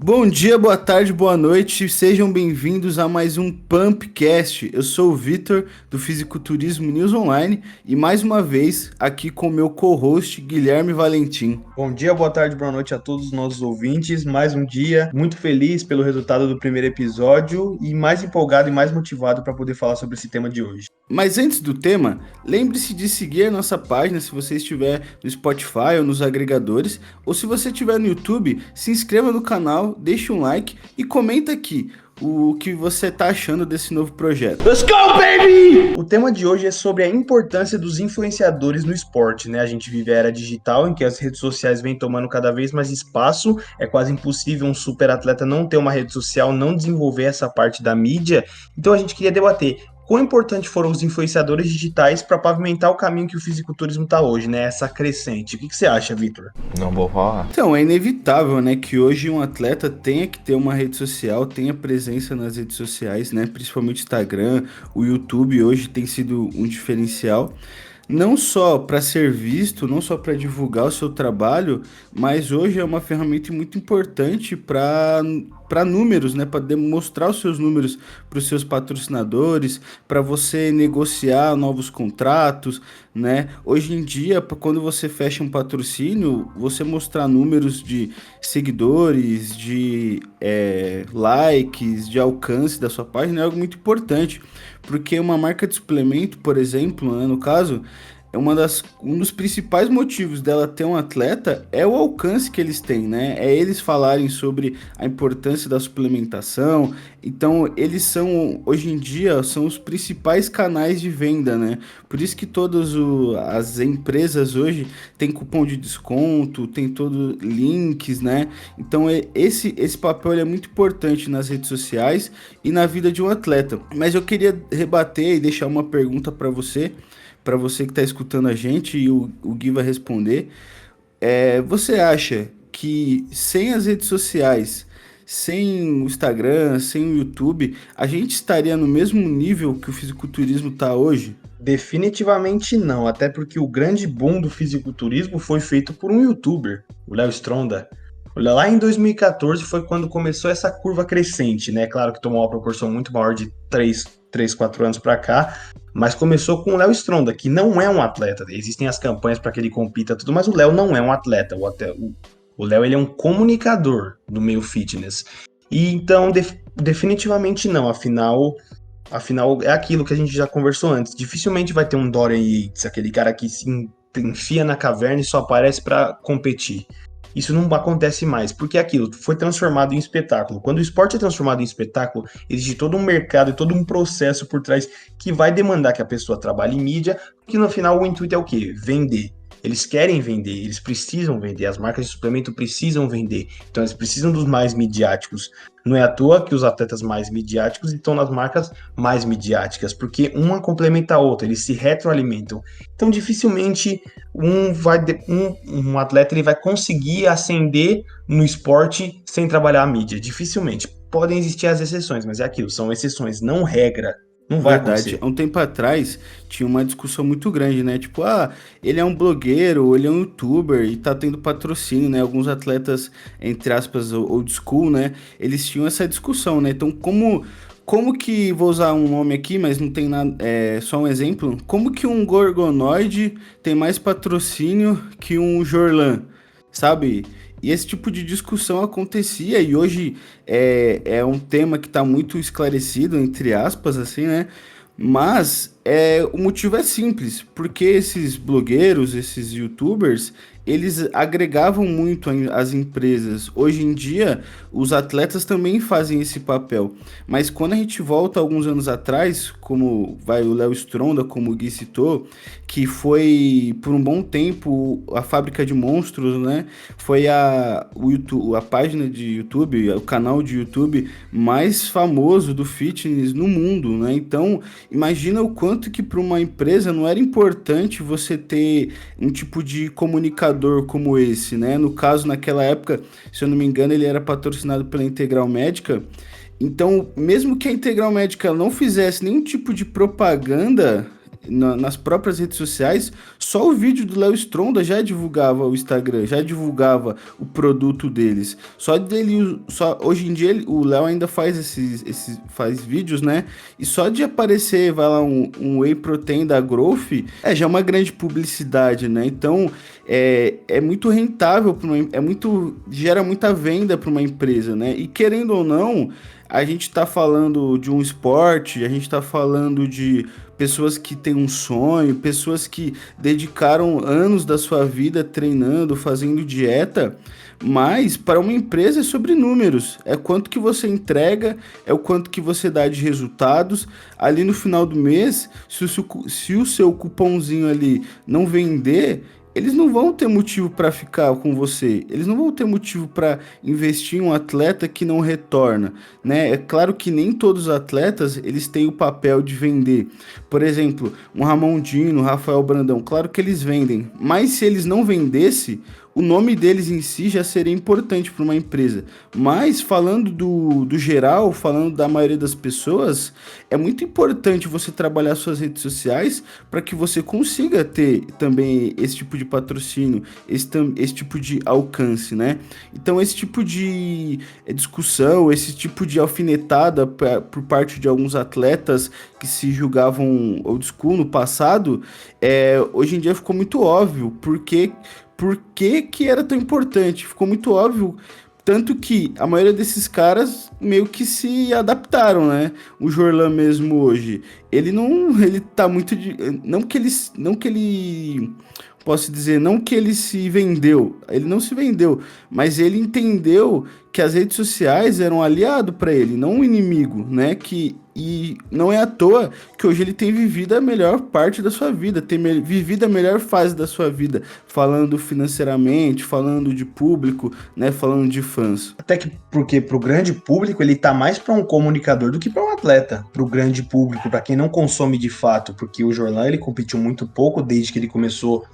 Bom dia, boa tarde, boa noite, sejam bem-vindos a mais um Pumpcast. Eu sou o Vitor, do Fisiculturismo News Online, e mais uma vez aqui com o meu co-host Guilherme Valentim. Bom dia, boa tarde, boa noite a todos os nossos ouvintes. Mais um dia, muito feliz pelo resultado do primeiro episódio e mais empolgado e mais motivado para poder falar sobre esse tema de hoje. Mas antes do tema, lembre-se de seguir a nossa página se você estiver no Spotify ou nos agregadores, ou se você estiver no YouTube, se inscreva no canal, deixe um like e comenta aqui o que você está achando desse novo projeto. Let's go, baby! O tema de hoje é sobre a importância dos influenciadores no esporte, né? A gente vive a era digital em que as redes sociais vêm tomando cada vez mais espaço. É quase impossível um super atleta não ter uma rede social, não desenvolver essa parte da mídia. Então a gente queria debater quão importante foram os influenciadores digitais para pavimentar o caminho que o fisiculturismo está hoje, né? Essa crescente. O que você acha, Vitor? Não vou falar. Então, é inevitável, né, que hoje um atleta tenha que ter uma rede social, tenha presença nas redes sociais, né, principalmente o Instagram, o YouTube hoje tem sido um diferencial, não só para ser visto, não só para divulgar o seu trabalho, mas hoje é uma ferramenta muito importante para números, né, para demonstrar os seus números para os seus patrocinadores, para você negociar novos contratos, né? Hoje em dia, quando você fecha um patrocínio, você mostrar números de seguidores, de likes, de alcance da sua página é algo muito importante, porque uma marca de suplemento, por exemplo, né, no caso, um dos principais motivos dela ter um atleta é o alcance que eles têm, né? É eles falarem sobre a importância da suplementação. Então, eles são, hoje em dia, são os principais canais de venda, né? Por isso que todas as empresas hoje têm cupom de desconto, tem todos links, né? Então, esse papel é muito importante nas redes sociais e na vida de um atleta. Mas eu queria rebater e deixar uma pergunta para você que está escutando a gente, e o Gui vai responder. Você acha que sem as redes sociais, sem o Instagram, sem o YouTube, a gente estaria no mesmo nível que o fisiculturismo está hoje? Definitivamente não, até porque o grande boom do fisiculturismo foi feito por um youtuber, o Léo Stronda. Lá em 2014 foi quando começou essa curva crescente, né? Claro que tomou uma proporção muito maior de 3 4 anos para cá, mas começou com o Léo Stronda, que não é um atleta. Existem as campanhas para que ele compita tudo, mas o Léo não é um atleta. O Léo ele é um comunicador do meio fitness. E então definitivamente não, afinal é aquilo que a gente já conversou antes. Dificilmente vai ter um Dorian Yates, aquele cara que se enfia na caverna e só aparece para competir. Isso não acontece mais, porque aquilo foi transformado em espetáculo. Quando o esporte é transformado em espetáculo, existe todo um mercado e todo um processo por trás que vai demandar que a pessoa trabalhe em mídia, porque no final o intuito é o quê? Vender. Eles querem vender, eles precisam vender, as marcas de suplemento precisam vender, então eles precisam dos mais midiáticos. Não é à toa que os atletas mais midiáticos estão nas marcas mais midiáticas, porque uma complementa a outra, eles se retroalimentam. Então dificilmente um atleta ele vai conseguir ascender no esporte sem trabalhar a mídia, dificilmente. Podem existir as exceções, mas é aquilo, são exceções, não regra. Não vai Verdade. acontecer. Há um tempo atrás tinha uma discussão muito grande, né? Tipo, ele é um blogueiro, ele é um youtuber e tá tendo patrocínio, né? Alguns atletas, entre aspas, old school, né? Eles tinham essa discussão, né? Então, como que, vou usar um nome aqui, mas não tem nada, é só um exemplo, como que um Gorgonoid tem mais patrocínio que um Jorlan, sabe? E esse tipo de discussão acontecia e hoje é um tema que está muito esclarecido, entre aspas, assim, né? Mas o motivo é simples, porque esses blogueiros, esses youtubers, eles agregavam muito às empresas. Hoje em dia, os atletas também fazem esse papel. Mas quando a gente volta alguns anos atrás, como vai o Léo Stronda, como o Gui citou, que foi por um bom tempo a fábrica de monstros, né? Foi a página de YouTube, o canal de YouTube mais famoso do fitness no mundo, né? Então, imagina o quanto que para uma empresa não era importante você ter um tipo de comunicador como esse, né? No caso, naquela época, se eu não me engano, ele era patrocinado pela Integral Médica. Então, mesmo que a Integral Médica não fizesse nenhum tipo de propaganda nas próprias redes sociais, só o vídeo do Léo Stronda já divulgava o Instagram, já divulgava o produto deles. Só dele, hoje em dia o Léo ainda faz faz vídeos, né? E só de aparecer, vai lá um Whey Protein da Growth, já é uma grande publicidade, né? Então é muito rentável gera muita venda para uma empresa, né? E querendo ou não, a gente está falando de um esporte, a gente está falando de pessoas que têm um sonho, pessoas que dedicaram anos da sua vida treinando, fazendo dieta, mas para uma empresa é sobre números, é quanto que você entrega, é o quanto que você dá de resultados. Ali no final do mês, se o seu cupomzinho ali não vender, eles não vão ter motivo para ficar com você, eles não vão ter motivo para investir em um atleta que não retorna, né? É claro que nem todos os atletas eles têm o papel de vender. Por exemplo, um Ramon Dino, Rafael Brandão, claro que eles vendem, mas se eles não vendessem, o nome deles em si já seria importante para uma empresa. Mas falando do geral, falando da maioria das pessoas, é muito importante você trabalhar suas redes sociais para que você consiga ter também esse tipo de patrocínio, esse tipo de alcance, né? Então esse tipo de discussão, esse tipo de alfinetada por parte de alguns atletas que se julgavam old school no passado, hoje em dia ficou muito óbvio por que era tão importante. Ficou muito óbvio, tanto que a maioria desses caras meio que se adaptaram, né? O Jorlan mesmo hoje, ele tá muito não que ele posso dizer, não que ele não se vendeu, mas ele entendeu que as redes sociais eram um aliado para ele, não um inimigo, né? E não é à toa que hoje ele tem vivido a melhor parte da sua vida, vivido a melhor fase da sua vida, falando financeiramente, falando de público, né? Falando de fãs. Até que porque pro grande público ele tá mais para um comunicador do que para um atleta. Pro grande público, para quem não consome de fato, porque o Jorlan ele competiu muito pouco desde que ele começou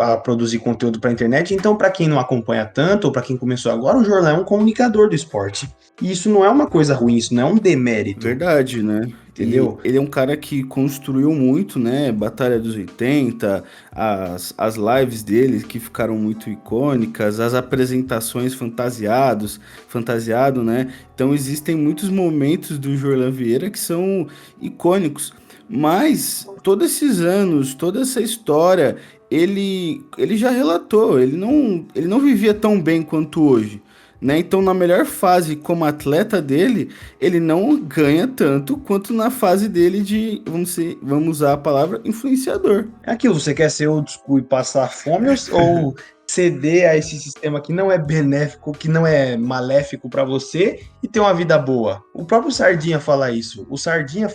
a produzir conteúdo para internet. Então, para quem não acompanha tanto ou para quem começou agora, o Jorlan é um comunicador do esporte. E isso não é uma coisa ruim, isso não é um demérito. Verdade, né? Entendeu? Ele é um cara que construiu muito, né? Batalha dos 80, as lives dele que ficaram muito icônicas, as apresentações fantasiado, né? Então existem muitos momentos do Jorlan Vieira que são icônicos. Mas todos esses anos, toda essa história, ele já relatou, ele não vivia tão bem quanto hoje. Né? Então, na melhor fase como atleta dele, ele não ganha tanto quanto na fase dele de, vamos usar a palavra, influenciador. É aquilo, você quer ser old school e passar fome ou ceder a esse sistema que não é benéfico, que não é maléfico para você e ter uma vida boa? O próprio Sardinha fala isso. O Sardinha,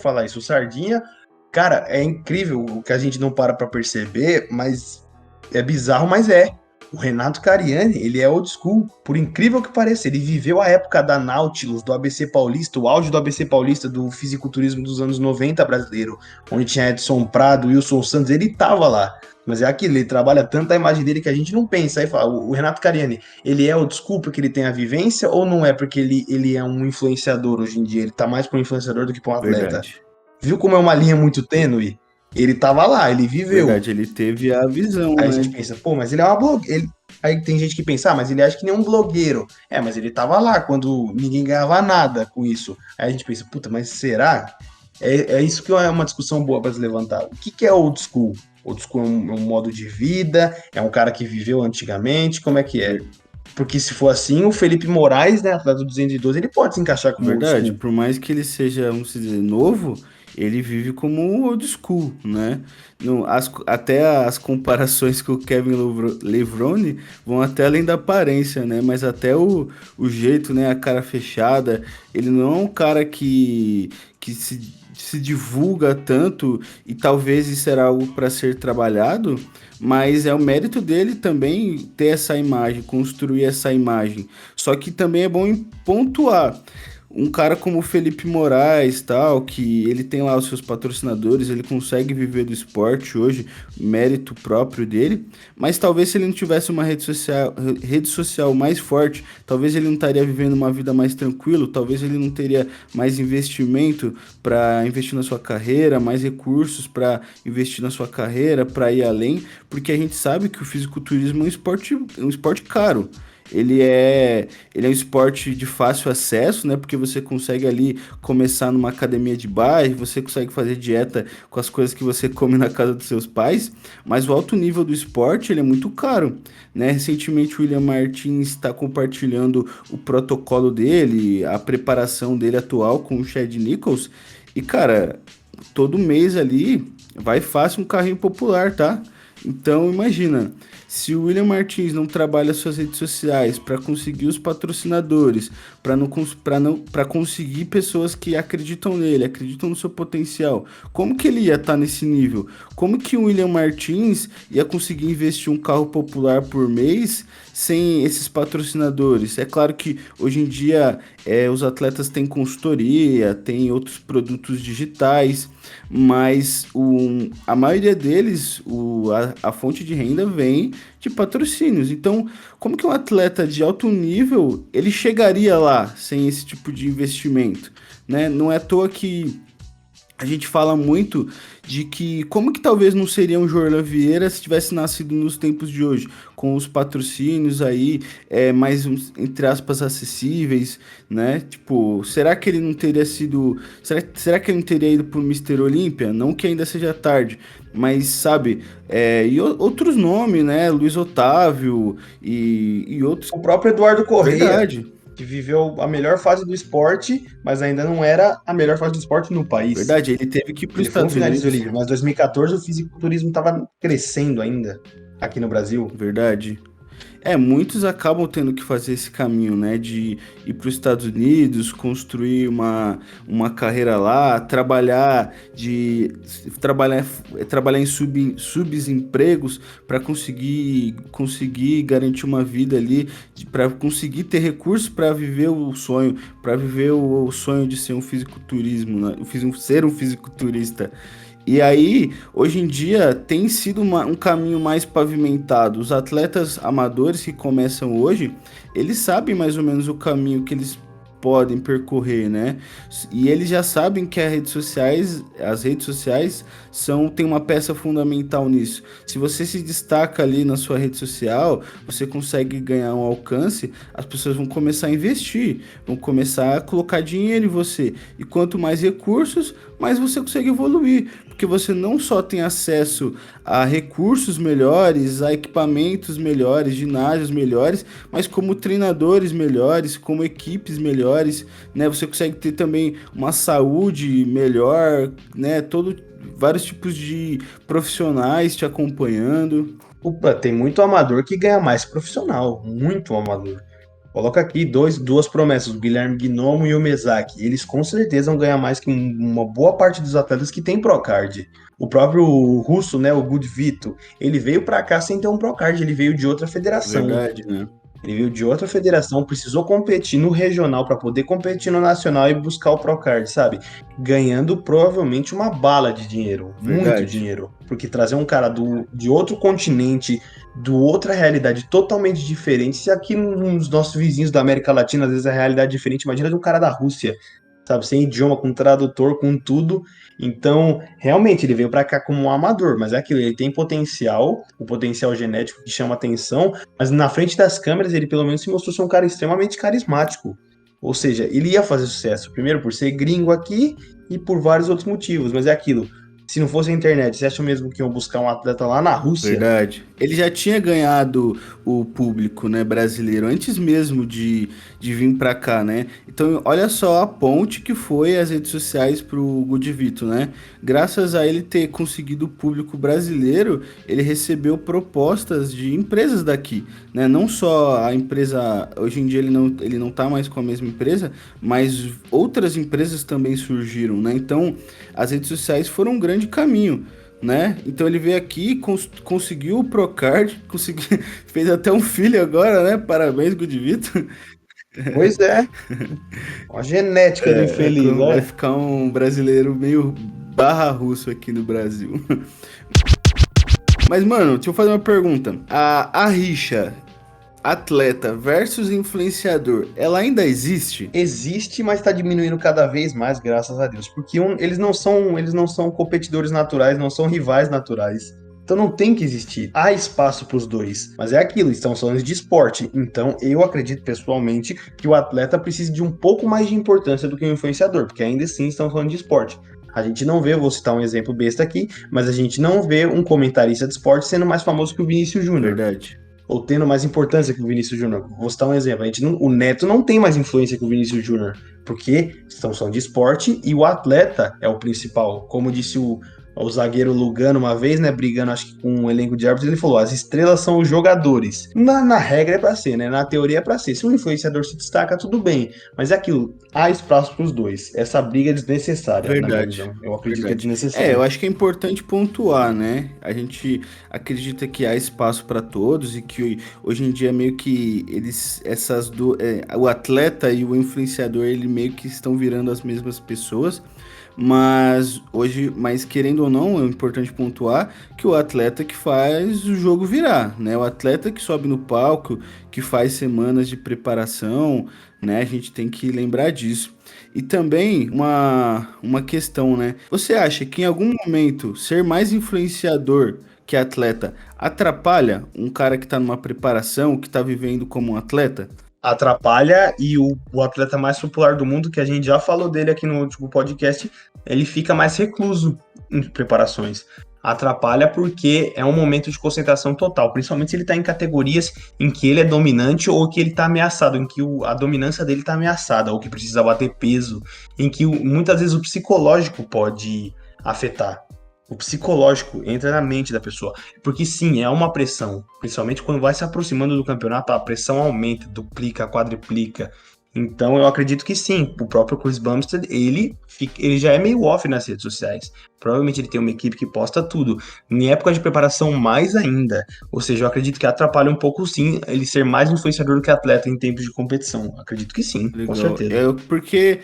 cara, é incrível o que a gente não para perceber, mas é bizarro, mas é. O Renato Cariani, ele é old school, por incrível que pareça. Ele viveu a época da Nautilus, do ABC Paulista, o auge do ABC Paulista, do fisiculturismo dos anos 90 brasileiro, onde tinha Edson Prado, Wilson Santos, ele tava lá. Mas é aquilo, ele trabalha tanto a imagem dele que a gente não pensa. Aí fala, o Renato Cariani, ele é old school porque ele tem a vivência ou não é porque ele é um influenciador hoje em dia? Ele tá mais para um influenciador do que para um atleta. Verdade. Viu como é uma linha muito tênue? Ele tava lá, ele viveu. Verdade, ele teve a visão, Aí né? a gente pensa, pô, mas ele é uma blogueira. Aí tem gente que pensa, mas ele acha que nem um blogueiro. Mas ele tava lá quando ninguém ganhava nada com isso. Aí a gente pensa, puta, mas será? É isso que é uma discussão boa para se levantar. O que é old school? Old school é um modo de vida? É um cara que viveu antigamente? Como é que é? Porque se for assim, o Felipe Moraes, né, atleta do 212, ele pode se encaixar como old Verdade, school. por mais que ele seja, vamos dizer, novo, ele vive como um old school, né? Até as comparações com o Kevin Levrone vão até além da aparência, né? Mas até o jeito, né? A cara fechada. Ele não é um cara que se divulga tanto e talvez isso era algo para ser trabalhado, mas é o mérito dele também ter essa imagem, construir essa imagem. Só que também é bom pontuar. um cara como o Felipe Moraes, tal, que ele tem lá os seus patrocinadores, ele consegue viver do esporte hoje, mérito próprio dele, mas talvez se ele não tivesse uma rede social mais forte, talvez ele não estaria vivendo uma vida mais tranquilo, talvez ele não teria mais investimento para investir na sua carreira, mais recursos para investir na sua carreira, para ir além, porque a gente sabe que o fisiculturismo é um esporte caro. Ele é um esporte de fácil acesso, né? Porque você consegue ali começar numa academia de bairro, você consegue fazer dieta com as coisas que você come na casa dos seus pais, mas o alto nível do esporte, ele é muito caro, né? Recentemente o William Martins está compartilhando o protocolo dele, a preparação dele atual com o Chad Nichols, e cara, todo mês ali vai fácil um carrinho popular, tá? Então imagina, se o William Martins não trabalha suas redes sociais para conseguir os patrocinadores, para conseguir pessoas que acreditam nele, acreditam no seu potencial, como que ele ia estar nesse nível? Como que o William Martins ia conseguir investir um carro popular por mês sem esses patrocinadores? É claro que hoje em dia os atletas têm consultoria, têm outros produtos digitais, mas a maioria deles, a fonte de renda vem de patrocínios. Então, como que um atleta de alto nível ele chegaria lá sem esse tipo de investimento, né? Não é à toa que a gente fala muito de que como que talvez não seria um Jorlan Vieira se tivesse nascido nos tempos de hoje, com os patrocínios aí mais, entre aspas, acessíveis, né? Tipo, será que ele não teria sido... será que ele não teria ido pro Mister Olímpia? Não que ainda seja tarde, mas, sabe, outros nomes, né? Luiz Otávio e outros... O próprio Eduardo Correia, Verdade, que viveu a melhor fase do esporte, mas ainda não era a melhor fase do esporte no país. verdade, ele teve que ir para os Ele foi um Estados finalista Unidos, olímpico, mas em 2014 o fisiculturismo estava crescendo ainda aqui no Brasil. verdade. Muitos acabam tendo que fazer esse caminho, né? De ir para os Estados Unidos, construir uma carreira lá, trabalhar, trabalhar em subempregos para conseguir garantir uma vida ali, para conseguir ter recursos para viver o sonho, para viver o sonho de ser um fisiculturismo, né? Ser um fisiculturista. E aí, hoje em dia, tem sido um caminho mais pavimentado. Os atletas amadores que começam hoje, eles sabem mais ou menos o caminho que eles podem percorrer, né? E eles já sabem que as redes sociais têm uma peça fundamental nisso. Se você se destaca ali na sua rede social, você consegue ganhar um alcance, as pessoas vão começar a investir, vão começar a colocar dinheiro em você. E quanto mais recursos, mais você consegue evoluir, porque você não só tem acesso a recursos melhores, a equipamentos melhores, ginásios melhores, mas como treinadores melhores, como equipes melhores, né? Você consegue ter também uma saúde melhor, né? Vários tipos de profissionais te acompanhando. Opa, tem muito amador que ganha mais que profissional, muito amador. Coloca aqui duas promessas, o Guilherme Gnomo e o Mezaki. Eles com certeza vão ganhar mais que uma boa parte dos atletas que tem Procard. O próprio russo, né, o Gudvito, ele veio para cá sem ter um Procard, ele veio de outra federação. Verdade, né? Ele veio de outra federação, precisou competir no regional para poder competir no nacional e buscar o Procard, sabe? Ganhando provavelmente uma bala de dinheiro, muito Verdade. dinheiro. Porque trazer um cara de outro continente, de outra realidade totalmente diferente, se aqui nos nossos vizinhos da América Latina às vezes a realidade é diferente, imagina de um cara da Rússia, sabe? Sem idioma, com tradutor, com tudo. Então, realmente, ele veio para cá como um amador, mas é aquilo, ele tem potencial, o potencial genético que chama atenção, mas na frente das câmeras ele pelo menos se mostrou ser um cara extremamente carismático. Ou seja, ele ia fazer sucesso, primeiro por ser gringo aqui e por vários outros motivos, mas é aquilo. Se não fosse a internet, você acha mesmo que iam buscar um atleta lá na Rússia? Verdade. Ele já tinha ganhado o público, né, brasileiro antes mesmo de vir pra cá, né? Então, olha só a ponte que foi as redes sociais pro Gudivito, né? Graças a ele ter conseguido o público brasileiro, ele recebeu propostas de empresas daqui, né? Não só a empresa, hoje em dia ele não tá mais com a mesma empresa, mas outras empresas também surgiram, né? Então, as redes sociais foram um grande caminho, né? Então ele veio aqui, conseguiu o Procard, fez até um filho agora, né? Parabéns, Gudivito. Pois é, a genética do infeliz, Vai olha. ficar um brasileiro meio barra russo aqui no Brasil. Mas, mano, deixa eu fazer uma pergunta. A rixa atleta versus influenciador, ela ainda existe? Existe, mas está diminuindo cada vez mais, graças a Deus. Porque eles não são competidores naturais, não são rivais naturais. Então não tem que existir. Há espaço para os dois. Mas é aquilo, estamos falando de esporte. Então eu acredito pessoalmente que o atleta precisa de um pouco mais de importância do que o influenciador, porque ainda assim estamos falando de esporte. A gente não vê, vou citar um exemplo besta aqui, mas a gente não vê um comentarista de esporte sendo mais famoso que o Vinícius Júnior Verdade. ou tendo mais importância que o Vinícius Júnior. Vou citar um exemplo. O Neto não tem mais influência que o Vinícius Júnior, porque estamos falando de esporte e o atleta é o principal. Como disse o zagueiro Lugano uma vez, né, brigando acho que com um elenco de árbitros, ele falou: as estrelas são os jogadores. Na regra é pra ser, né? Na teoria é pra ser. Se um influenciador se destaca, tudo bem. Mas é aquilo, há espaço pros dois. Essa briga é desnecessária, na minha Verdade. visão. Eu acredito que é Verdade. Eu desnecessária. acho que é importante pontuar, né? A gente acredita que há espaço para todos e que hoje em dia meio que o atleta e o influenciador, ele meio que estão virando as mesmas pessoas. Mas querendo ou não, é importante pontuar que o atleta que faz o jogo virar, né? O atleta que sobe no palco, que faz semanas de preparação, né? A gente tem que lembrar disso. E também uma questão, né? Você acha que em algum momento ser mais influenciador que atleta atrapalha um cara que tá numa preparação, que tá vivendo como um atleta? Atrapalha e o atleta mais popular do mundo, que a gente já falou dele aqui no último podcast, ele fica mais recluso em preparações. Atrapalha porque é um momento de concentração total, principalmente se ele está em categorias em que ele é dominante ou que ele está ameaçado, em que a dominância dele está ameaçada, ou que precisa bater peso, em que muitas vezes o psicológico pode afetar. O psicológico entra na mente da pessoa. Porque sim, é uma pressão. Principalmente quando vai se aproximando do campeonato, a pressão aumenta, duplica, quadriplica. Então eu acredito que sim, o próprio Chris Bumstead, ele já é meio off nas redes sociais. Provavelmente ele tem uma equipe que posta tudo. Em época de preparação, mais ainda. Ou seja, eu acredito que atrapalha um pouco sim ele ser mais influenciador do que atleta em tempos de competição. Acredito que sim, com Legal. certeza. Porque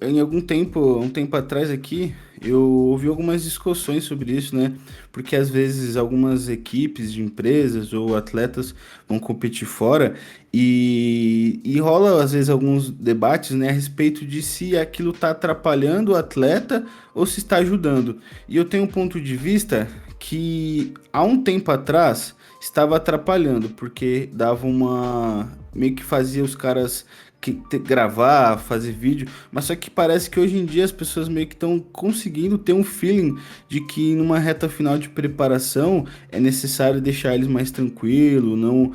em algum tempo, um tempo atrás aqui, eu ouvi algumas discussões sobre isso, né? Porque às vezes algumas equipes de empresas ou atletas vão competir fora e rola às vezes alguns debates, né, a respeito de se aquilo está atrapalhando o atleta ou se está ajudando. E eu tenho um ponto de vista que há um tempo atrás estava atrapalhando, porque dava uma meio que fazia os caras gravar, fazer vídeo, mas só que parece que hoje em dia as pessoas meio que estão conseguindo ter um feeling de que numa reta final de preparação é necessário deixar eles mais tranquilo, não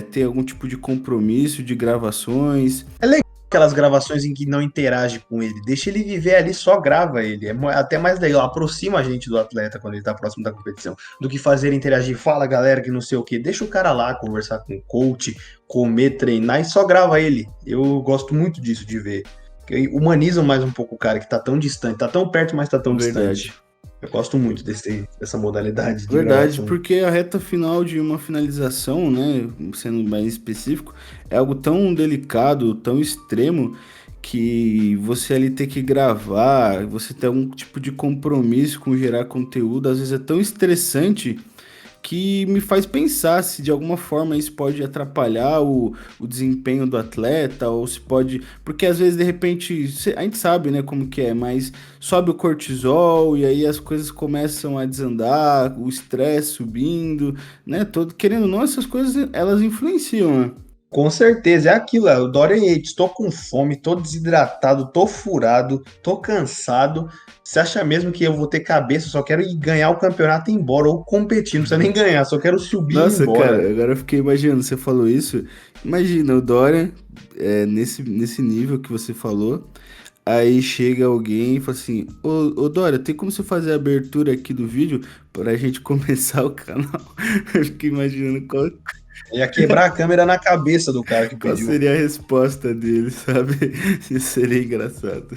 ter algum tipo de compromisso de gravações. É legal aquelas gravações em que não interage com ele. Deixa ele viver ali, só grava ele. É até mais legal, aproxima a gente do atleta quando ele tá próximo da competição, do que fazer ele interagir. Fala, galera, que não sei o que. Deixa o cara lá conversar com o coach, comer, treinar e só grava ele. Eu gosto muito disso de ver. Que humanizam mais um pouco o cara que tá tão distante, tá tão perto, mas tá tão Verdade. distante. Eu gosto muito dessa modalidade de Verdade, gravação. porque a reta final de uma finalização, né, sendo mais específico, é algo tão delicado, tão extremo, que você ali ter que gravar, você ter algum tipo de compromisso com gerar conteúdo, às vezes é tão estressante que me faz pensar se de alguma forma isso pode atrapalhar o desempenho do atleta, ou se pode. Porque às vezes, de repente, a gente sabe, né, como que é, mas sobe o cortisol e aí as coisas começam a desandar, o estresse subindo, né? Todo, querendo ou não, essas coisas elas influenciam, né? Com certeza, é aquilo, o Dorian Yates, tô com fome, tô desidratado, tô furado, tô cansado. Você acha mesmo que eu vou ter cabeça? Só quero ir ganhar o campeonato e ir embora, ou competir, não precisa nem ganhar, só quero subir e ir Nossa, embora. cara, agora eu fiquei imaginando, você falou isso. Imagina o Dorian, nesse nível que você falou. Aí chega alguém e fala assim: ô Dora, tem como você fazer a abertura aqui do vídeo pra gente começar o canal? Eu fico imaginando Ia quebrar a câmera na cabeça do cara que qual pediu. seria a resposta dele, sabe? Isso seria engraçado.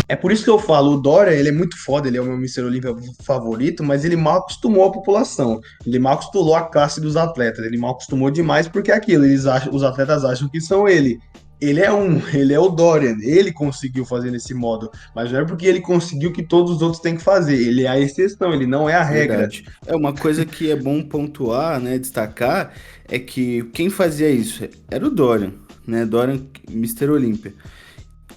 É por isso que eu falo, o Dória, ele é muito foda, ele é o meu Mr. Olímpia favorito, mas ele mal acostumou a população, ele mal acostumou a classe dos atletas, ele mal acostumou demais porque é aquilo, os atletas acham que são ele. Ele é o Dorian, ele conseguiu fazer nesse modo, mas não é porque ele conseguiu que todos os outros têm que fazer, ele é a exceção, ele não é a regra. Verdade. É uma coisa que é bom pontuar, né, destacar, é que quem fazia isso era o Dorian, né, Dorian, Mr. Olímpia.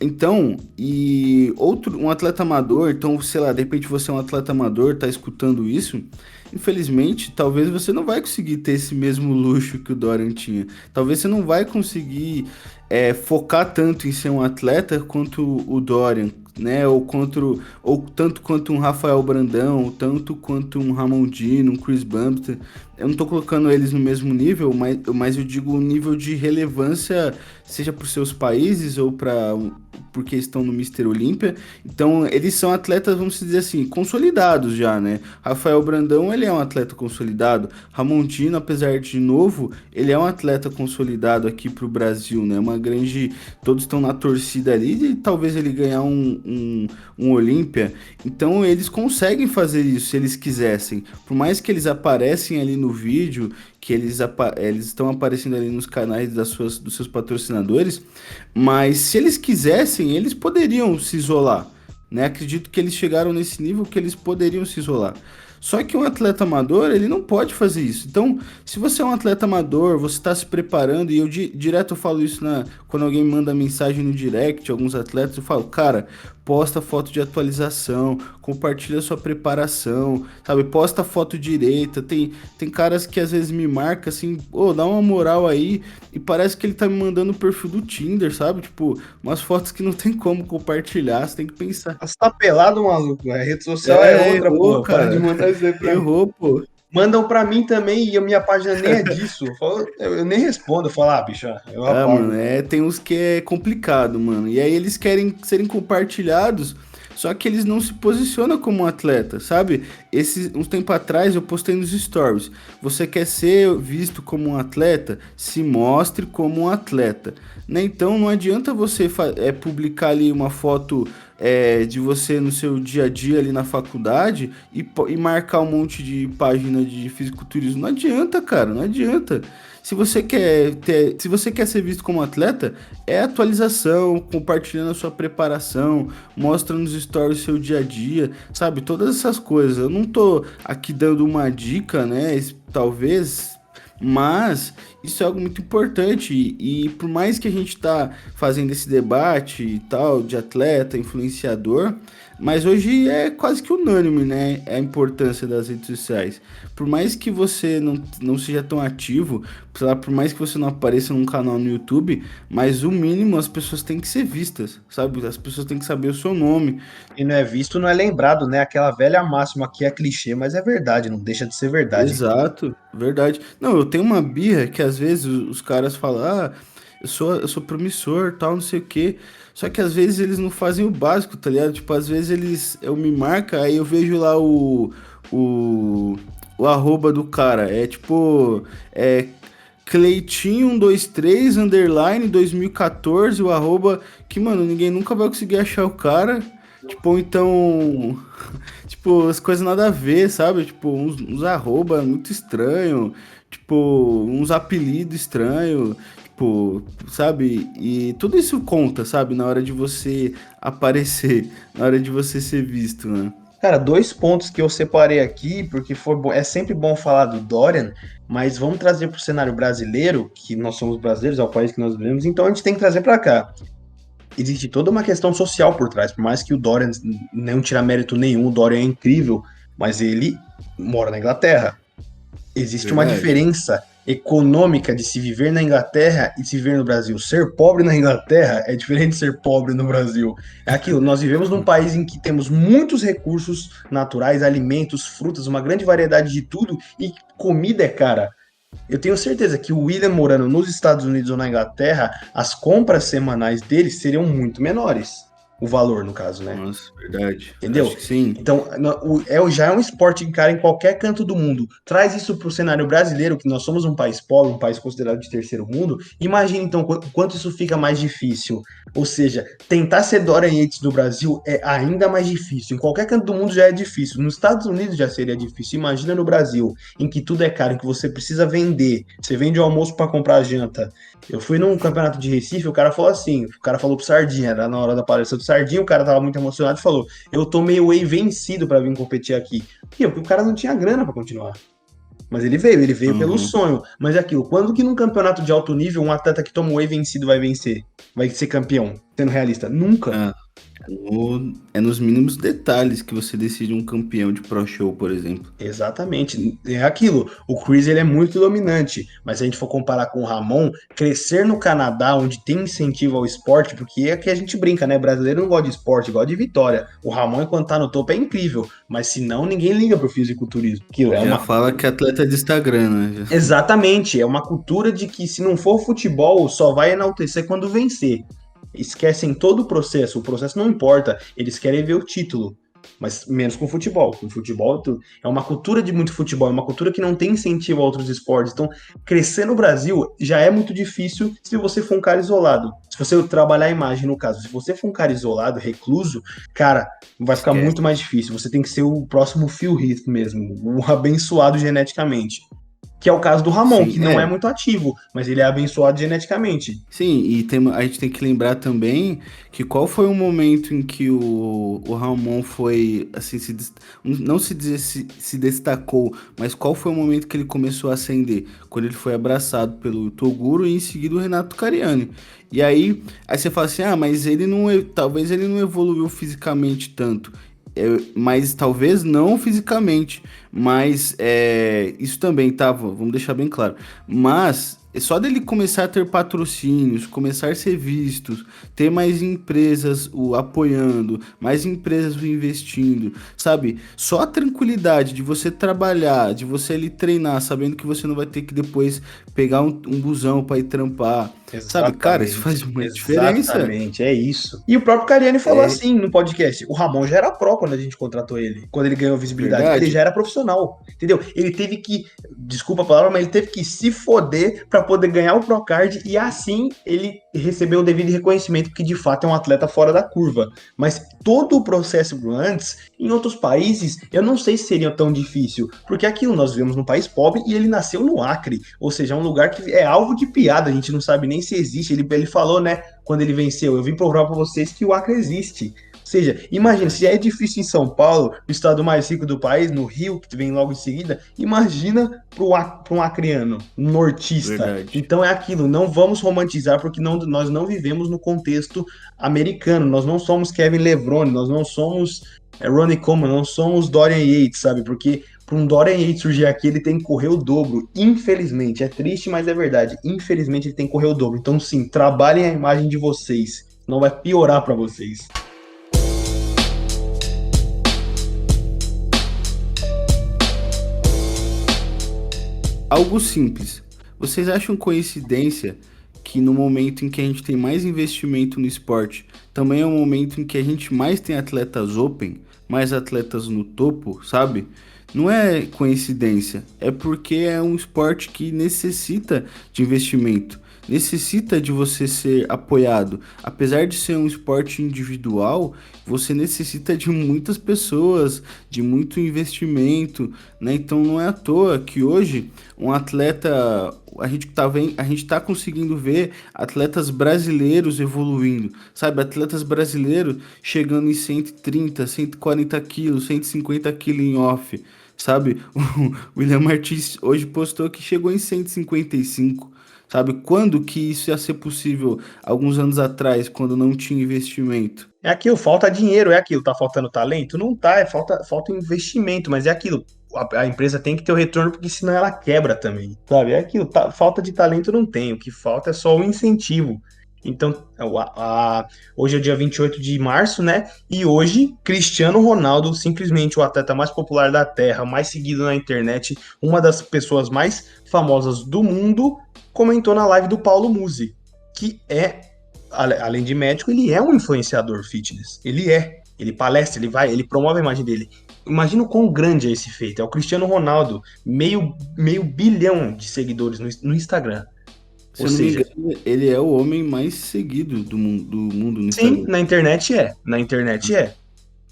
Então, e outro, um atleta amador, então, sei lá, de repente você é um atleta amador, tá escutando isso, infelizmente, talvez você não vai conseguir ter esse mesmo luxo que o Dorian tinha. Talvez você não vai conseguir focar tanto em ser um atleta quanto o Dorian, né? Ou tanto quanto um Rafael Brandão, ou tanto quanto um Ramondino, um Chris Bumstead. Eu não tô colocando eles no mesmo nível, mas eu digo o nível de relevância, seja para os seus países ou porque estão no Mister Olímpia. Então, eles são atletas, vamos dizer assim, consolidados já, né? Rafael Brandão, ele é um atleta consolidado. Ramondino, apesar de novo, ele é um atleta consolidado aqui pro Brasil, né? Uma grande... Todos estão na torcida ali e talvez ele ganhar um Olímpia. Então, eles conseguem fazer isso se eles quisessem. Por mais que eles aparecem ali no vídeo, que eles estão aparecendo ali nos canais dos seus patrocinadores, mas se eles quisessem, eles poderiam se isolar, né? Acredito que eles chegaram nesse nível que eles poderiam se isolar. Só que um atleta amador, ele não pode fazer isso. Então, se você é um atleta amador, você está se preparando, e eu direto eu falo isso quando alguém manda mensagem no direct, alguns atletas, eu falo, cara, posta foto de atualização, compartilha sua preparação, sabe? Posta foto direita. Tem caras que às vezes me marcam assim, ô, dá uma moral aí, e parece que ele tá me mandando o perfil do Tinder, sabe? Tipo, umas fotos que não tem como compartilhar, você tem que pensar. Você tá pelado, maluco? A rede social é outra, Errou, porra. Para de cara. mandar isso aí pra mim. Errou, pô. Mandam pra mim também e a minha página nem é disso. Eu nem respondo. Eu falo, bicho, eu Ah, mano, apago. tem uns que é complicado, mano. E aí eles querem serem compartilhados, só que eles não se posicionam como um atleta, sabe? Uns tempo atrás eu postei nos stories. Você quer ser visto como um atleta? Se mostre como um atleta, né? Então não adianta você publicar ali uma foto de você no seu dia a dia ali na faculdade e marcar um monte de página de fisiculturismo. Não adianta, cara, não adianta. Se você quer ser visto como atleta, é atualização, compartilhando a sua preparação, mostra nos stories seu dia a dia, sabe? Todas essas coisas. Eu não tô aqui dando uma dica, né? Talvez, mas isso é algo muito importante e por mais que a gente tá fazendo esse debate e tal de atleta, influenciador, mas hoje é quase que unânime, né, a importância das redes sociais. Por mais que você não seja tão ativo, sei lá, por mais que você não apareça num canal no YouTube, mas o mínimo as pessoas têm que ser vistas, sabe? As pessoas têm que saber o seu nome. E não é visto, não é lembrado, né? Aquela velha máxima que é clichê, mas é verdade, não deixa de ser verdade. Exato, verdade. Não, eu tenho uma birra que às vezes os caras falam, eu sou promissor, tal, não sei o quê. Só que às vezes eles não fazem o básico, tá ligado? Tipo, às vezes eu me marca, aí eu vejo lá o, o arroba do cara. É tipo, Cleitinho 123 underline 2014, o arroba que, mano, ninguém nunca vai conseguir achar o cara. Tipo, ou então, tipo, as coisas nada a ver, sabe? Tipo, uns arroba muito estranho, tipo, uns apelidos estranhos, tipo, sabe? E tudo isso conta, sabe? Na hora de você aparecer, na hora de você ser visto, né? Cara, dois pontos que eu separei aqui, porque foi bom, é sempre bom falar do Dorian, mas vamos trazer para o cenário brasileiro, que nós somos brasileiros, é o país que nós vivemos, então a gente tem que trazer para cá. Existe toda uma questão social por trás, por mais que o Dorian não tira mérito nenhum, o Dorian é incrível, mas ele mora na Inglaterra. Existe uma Verdade. diferença econômica de se viver na Inglaterra e se viver no Brasil. Ser pobre na Inglaterra é diferente de ser pobre no Brasil. É aquilo, nós vivemos num país em que temos muitos recursos naturais, alimentos, frutas, uma grande variedade de tudo e comida é cara. Eu tenho certeza que o William morando nos Estados Unidos ou na Inglaterra, as compras semanais dele seriam muito menores. o valor, no caso, né? Nossa, verdade. Acho Entendeu? que sim. Então, já é um esporte, cara, em qualquer canto do mundo. Traz isso para o cenário brasileiro, que nós somos um país pobre, um país considerado de terceiro mundo. Imagina, então, quanto isso fica mais difícil. Ou seja, tentar ser Dorian Yates no Brasil é ainda mais difícil. Em qualquer canto do mundo já é difícil. Nos Estados Unidos já seria difícil. Imagina no Brasil, em que tudo é caro, em que você precisa vender. Você vende o almoço para comprar a janta. Eu fui num campeonato de Recife, o cara falou assim, o cara falou pro Sardinha, era na hora da palestra do Sardinha, o cara tava muito emocionado e falou: eu tomei o whey vencido pra vir competir aqui. Por quê? Porque o cara não tinha grana pra continuar. Mas ele veio pelo Uhum. sonho. Mas é aquilo, quando que num campeonato de alto nível um atleta que toma o whey vencido vai vencer? Vai ser campeão? Sendo realista? Nunca. Ah, é nos mínimos detalhes que você decide um campeão de Pro Show, por exemplo. Exatamente, é aquilo. O Chris ele é muito dominante, mas se a gente for comparar com o Ramon, crescer no Canadá, onde tem incentivo ao esporte, porque é que a gente brinca, né? Brasileiro não gosta de esporte, gosta de vitória. O Ramon, enquanto tá no topo, é incrível, mas se não, ninguém liga pro fisiculturismo. Aquilo é Já uma. fala que atleta de Instagram, né? Exatamente, é uma cultura de que se não for futebol, só vai enaltecer quando vencer. Esquecem todo o processo não importa, eles querem ver o título. Mas menos com futebol. Com futebol é uma cultura de muito futebol, é uma cultura que não tem incentivo a outros esportes. Então, crescer no Brasil já é muito difícil se você for um cara isolado. Se você trabalhar a imagem, no caso, se você for um cara isolado, recluso, cara, vai ficar Esquece. muito mais difícil. Você tem que ser o próximo Phil Heath mesmo, o abençoado geneticamente. Que é o caso do Ramon, Sim, que não é muito ativo, mas ele é abençoado geneticamente. sim, e a gente tem que lembrar também que qual foi o momento em que o Ramon foi, assim, não se dizer se destacou, mas qual foi o momento que ele começou a ascender? Quando ele foi abraçado pelo Toguro e em seguida o Renato Cariani. E aí você fala assim, ah, mas ele não, talvez ele não evoluiu fisicamente tanto. Mas talvez não fisicamente, mas isso também, tá? Vamos deixar bem claro. Mas só dele começar a ter patrocínios, começar a ser vistos, ter mais empresas o apoiando, mais empresas o investindo, sabe? Só a tranquilidade de você trabalhar, de você ali treinar, sabendo que você não vai ter que depois pegar um busão para ir trampar, sabe? Cara, isso faz Exatamente, uma diferença. exatamente, é isso. E o próprio Cariani falou É assim no podcast: o Ramon já era pró quando a gente contratou ele, quando ele ganhou visibilidade. Ele já verdade. era profissional, entendeu? Ele teve que, desculpa a palavra, mas ele teve que se foder para poder ganhar o Procard e assim ele recebeu o devido reconhecimento, porque de fato é um atleta fora da curva. Mas todo o processo antes, em outros países, eu não sei se seria tão difícil, porque aquilo nós vivemos num país pobre e ele nasceu no Acre, ou seja, é um lugar que é alvo de piada, a gente não sabe nem se existe. Ele falou, né, quando ele venceu, eu vim provar para vocês que o Acre existe. Ou seja, imagina, se já é difícil em São Paulo, o estado mais rico do país, no Rio, que vem logo em seguida, imagina para um acreano, um nortista. Verdade. Então é aquilo, não vamos romantizar, porque nós não vivemos no contexto americano, nós não somos Kevin Levrone, nós não somos Ronnie Coleman, não somos Dorian Yates, sabe? Porque para um Dorian Yates surgir aqui, ele tem que correr o dobro. Infelizmente, é triste, mas é verdade. Infelizmente, ele tem que correr o dobro. Então, sim, trabalhem a imagem de vocês. Não vai piorar para vocês. Algo simples. Vocês acham coincidência que no momento em que a gente tem mais investimento no esporte, também é o momento em que a gente mais tem atletas open, mais atletas no topo, sabe? Não é coincidência, é porque é um esporte que necessita de investimento, necessita de você ser apoiado. Apesar de ser um esporte individual, você necessita de muitas pessoas, de muito investimento, né? Então não é à toa que hoje um atleta, a gente tá conseguindo ver atletas brasileiros evoluindo, sabe? Atletas brasileiros chegando em 130, 140 quilos, 150 quilos em off, sabe? O William Martins hoje postou que chegou em 155, sabe? Quando que isso ia ser possível? Alguns anos atrás, quando não tinha investimento. É aquilo, falta dinheiro, é aquilo. Tá faltando talento? Não tá, falta investimento, mas é aquilo. A empresa tem que ter o retorno, porque senão ela quebra também, sabe? É aquilo, falta de talento não tem, o que falta é só o incentivo. Então, hoje é o dia 28 de março, né? E hoje, Cristiano Ronaldo, simplesmente o atleta mais popular da Terra, mais seguido na internet, uma das pessoas mais famosas do mundo, comentou na live do Paulo Musi, que é além de médico, ele é um influenciador fitness. Ele é. Ele palestra, ele vai, ele promove a imagem dele. Imagina o quão grande é esse feito. É o Cristiano Ronaldo, meio bilhão de seguidores no Instagram. Se Ou eu não me seja, engano, ele é o homem mais seguido do mundo no sim, Instagram. na internet é. Na internet é.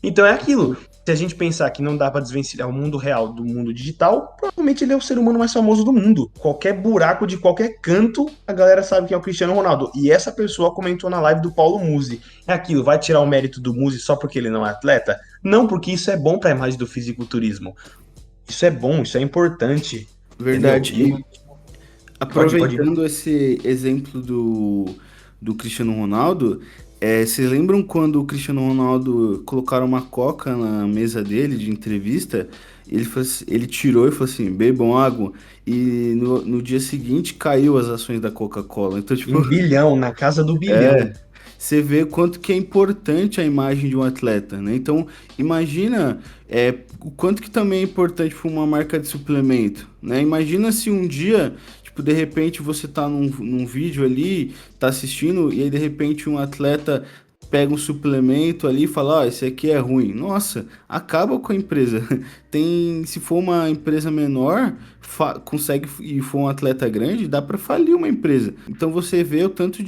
Então é aquilo. Se a gente pensar que não dá pra desvencilhar o mundo real do mundo digital, provavelmente ele é o ser humano mais famoso do mundo. Qualquer buraco de qualquer canto, a galera sabe quem é o Cristiano Ronaldo. E essa pessoa comentou na live do Paulo Musi. É aquilo, vai tirar o mérito do Musi só porque ele não é atleta? Não, porque isso é bom pra imagem do fisiculturismo. Isso é bom, isso é importante. Entendeu? Verdade. E E pode ir. aproveitando esse exemplo do Cristiano Ronaldo, vocês lembram quando o Cristiano Ronaldo colocaram uma coca na mesa dele de entrevista? Ele tirou e falou assim, bebam água, e no dia seguinte caiu as ações da Coca-Cola. Então, tipo, Um bilhão, na casa do bilhão. você vê quanto que é importante a imagem de um atleta, né? Então, imagina o quanto que também é importante para uma marca de suplemento, né? Imagina se um dia, tipo, de repente você tá num vídeo ali, tá assistindo, e aí de repente um atleta pega um suplemento ali e fala, ó, esse aqui é ruim. Nossa, acaba com a empresa. Se for uma empresa menor, consegue e for um atleta grande, dá para falir uma empresa. Então você vê o tanto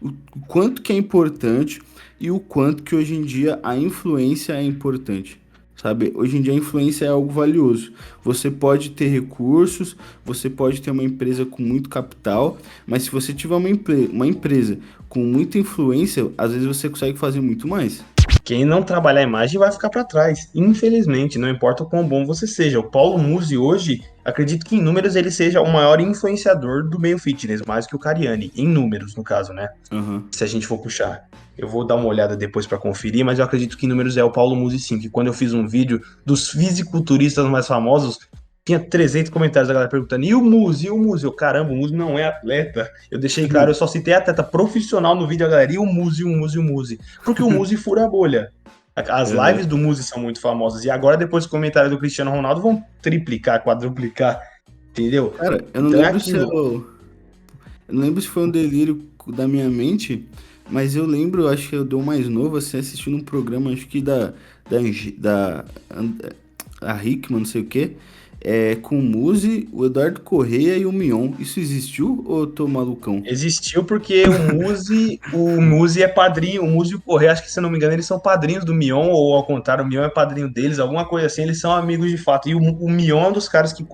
o quanto que é importante e o quanto que hoje em dia a influência é importante. Sabe, hoje em dia a influência é algo valioso. Você pode ter recursos, você pode ter uma empresa com muito capital, mas se você tiver uma empresa com muita influência, às vezes você consegue fazer muito mais. Quem não trabalhar a imagem vai ficar para trás. Infelizmente, não importa o quão bom você seja. O Paulo Musi hoje, acredito que em números ele seja o maior influenciador do meio fitness, mais que o Cariani. Em números, no caso, né? Aham. Se a gente for puxar. Eu vou dar uma olhada depois para conferir, mas eu acredito que em números é o Paulo Musi sim, que quando eu fiz um vídeo dos fisiculturistas mais famosos, tinha 300 comentários da galera perguntando, e o Musi, e o Musi? Eu, caramba, o Musi não é atleta. Eu deixei claro, eu só citei atleta profissional no vídeo, a galera, e o Musi, o Musi, o Musi? Porque o Musi fura a bolha. As Aham. lives do Musi são muito famosas, e agora depois dos comentários do Cristiano Ronaldo vão triplicar, quadruplicar, entendeu? Cara, eu não Então é lembro se aquilo. eu não lembro se foi um delírio da minha mente, mas eu lembro, acho que eu dou mais novo, assim, assistindo um programa, acho que a Hickman, não sei o quê, com o Muzi, o Eduardo Correia e o Mion. Isso existiu ou eu tô malucão? Existiu porque o Muzi é padrinho, o Muzi e o Correia, acho que se eu não me engano, eles são padrinhos do Mion, ou ao contrário, o Mion é padrinho deles, alguma coisa assim, eles são amigos de fato. E o Mion é um dos caras que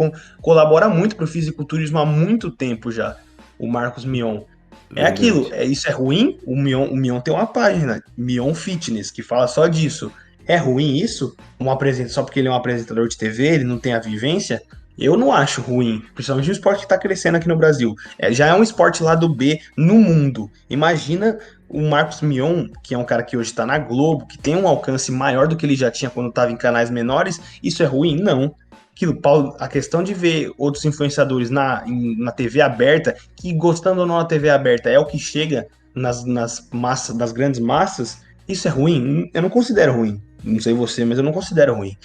colabora muito pro fisiculturismo há muito tempo já, o Marcos Mion. É aquilo, Verdade. isso é ruim? O Mion tem uma página, Mion Fitness, que fala só disso. É ruim isso? Só porque ele é um apresentador de TV, ele não tem a vivência? Eu não acho ruim, principalmente o esporte que está crescendo aqui no Brasil. Já é um esporte lá do B no mundo. Imagina o Marcos Mion, que é um cara que hoje está na Globo, que tem um alcance maior do que ele já tinha quando estava em canais menores. Isso é ruim? Não. Aquilo, Paulo, a questão de ver outros influenciadores na TV aberta, que gostando ou não da TV aberta é o que chega nas massas, nas grandes massas, isso é ruim? Eu não considero ruim. Não sei você, mas eu não considero ruim.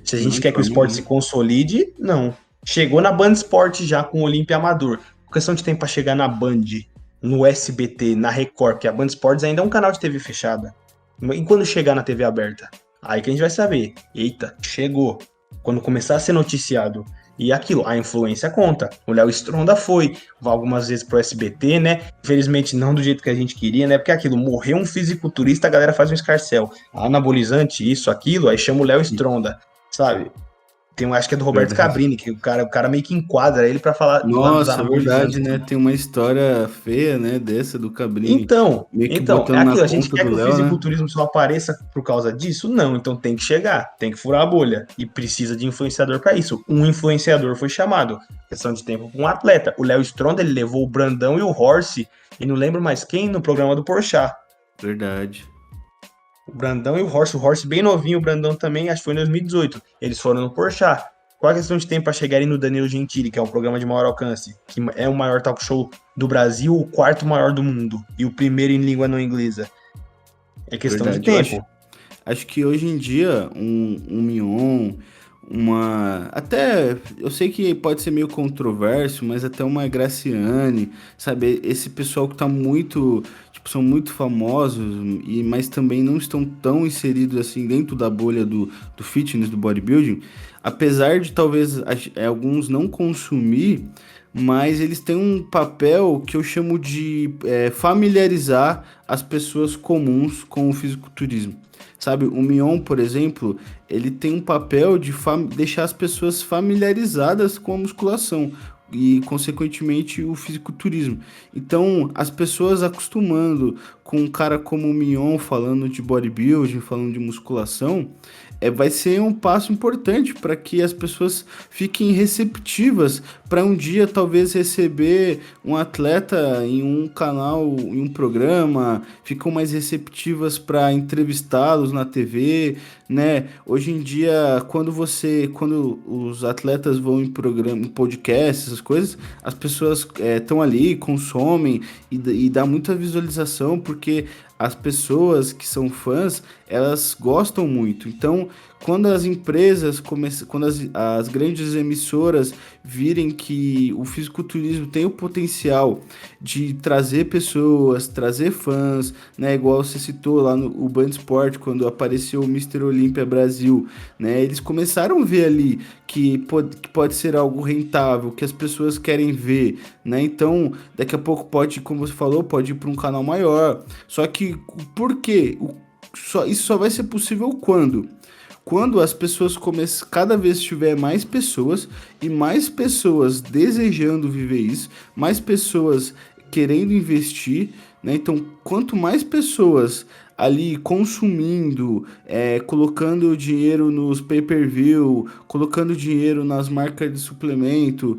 Se a Não, gente de quer que o forma esporte se nenhuma. consolide, não. Chegou na Band Esporte já com o Olímpia Amador. Questão de tempo para chegar na Band, no SBT, na Record, porque a Band Esportes ainda é um canal de TV fechada. E quando chegar na TV aberta? Aí que a gente vai saber. Eita, chegou. Quando começar a ser noticiado. E aquilo, a influência conta. O Léo Stronda foi algumas vezes pro SBT, né? Infelizmente não do jeito que a gente queria, né? Porque aquilo, morreu um fisiculturista, a galera faz um escarcel. Anabolizante, isso, aquilo, aí chama o Léo Stronda, sabe? Acho que é do Roberto Verdade. Cabrini, que o cara meio que enquadra ele pra falar lá dos Nossa, verdade, anabolizantes. né? Tem uma história feia, né? Dessa do Cabrini, Então, meio que então, é botando na aquilo. A gente conta quer do que o Léo, né? fisiculturismo só apareça por causa disso? Não, então tem que chegar, tem que furar a bolha. E precisa de influenciador para isso. Um influenciador foi chamado. Questão de tempo para um atleta. O Léo Stronda, ele levou o Brandão e o Horse, e não lembro mais quem, no programa do Porchat. Verdade. O Brandão e o Horse bem novinho, o Brandão também, acho que foi em 2018. Eles foram no Porchat. Qual a questão de tempo para chegarem no Danilo Gentili, que é o programa de maior alcance, que é o maior talk show do Brasil, o quarto maior do mundo e o primeiro em língua não inglesa? É questão de Verdade. Eu acho, tempo. acho que hoje em dia um Mion, Até, eu sei que pode ser meio controverso, mas até uma Graciane, sabe? Esse pessoal que tá muito, tipo, são muito famosos, mas também não estão tão inseridos assim dentro da bolha do fitness, do bodybuilding, apesar de talvez alguns não consumir, mas eles têm um papel que eu chamo de familiarizar as pessoas comuns com o fisiculturismo. Sabe, o Mion, por exemplo, ele tem um papel de deixar as pessoas familiarizadas com a musculação e, consequentemente, o fisiculturismo. Então, as pessoas acostumando com um cara como o Mion falando de bodybuilding, falando de musculação, vai ser um passo importante para que as pessoas fiquem receptivas para um dia talvez receber um atleta em um canal, em um programa, ficam mais receptivas para entrevistá-los na TV, né? Hoje em dia, quando os atletas vão em programa, em podcast, essas coisas, as pessoas estão ali, consomem e dá muita visualização porque as pessoas que são fãs, elas gostam muito. Então, quando as empresas, quando as grandes emissoras virem que o fisiculturismo tem o potencial de trazer pessoas, trazer fãs, né? Igual você citou lá no o Band Sport, quando apareceu o Mr. Olímpia Brasil, né? Eles começaram a ver ali que pode ser algo rentável, que as pessoas querem ver, né? Então, daqui a pouco pode, como você falou, pode ir para um canal maior. Só que por quê? Isso só vai ser possível quando as pessoas começam, cada vez tiver mais pessoas e mais pessoas desejando viver isso, mais pessoas querendo investir, né? Então, quanto mais pessoas ali consumindo, colocando dinheiro nos pay-per-view, colocando dinheiro nas marcas de suplemento,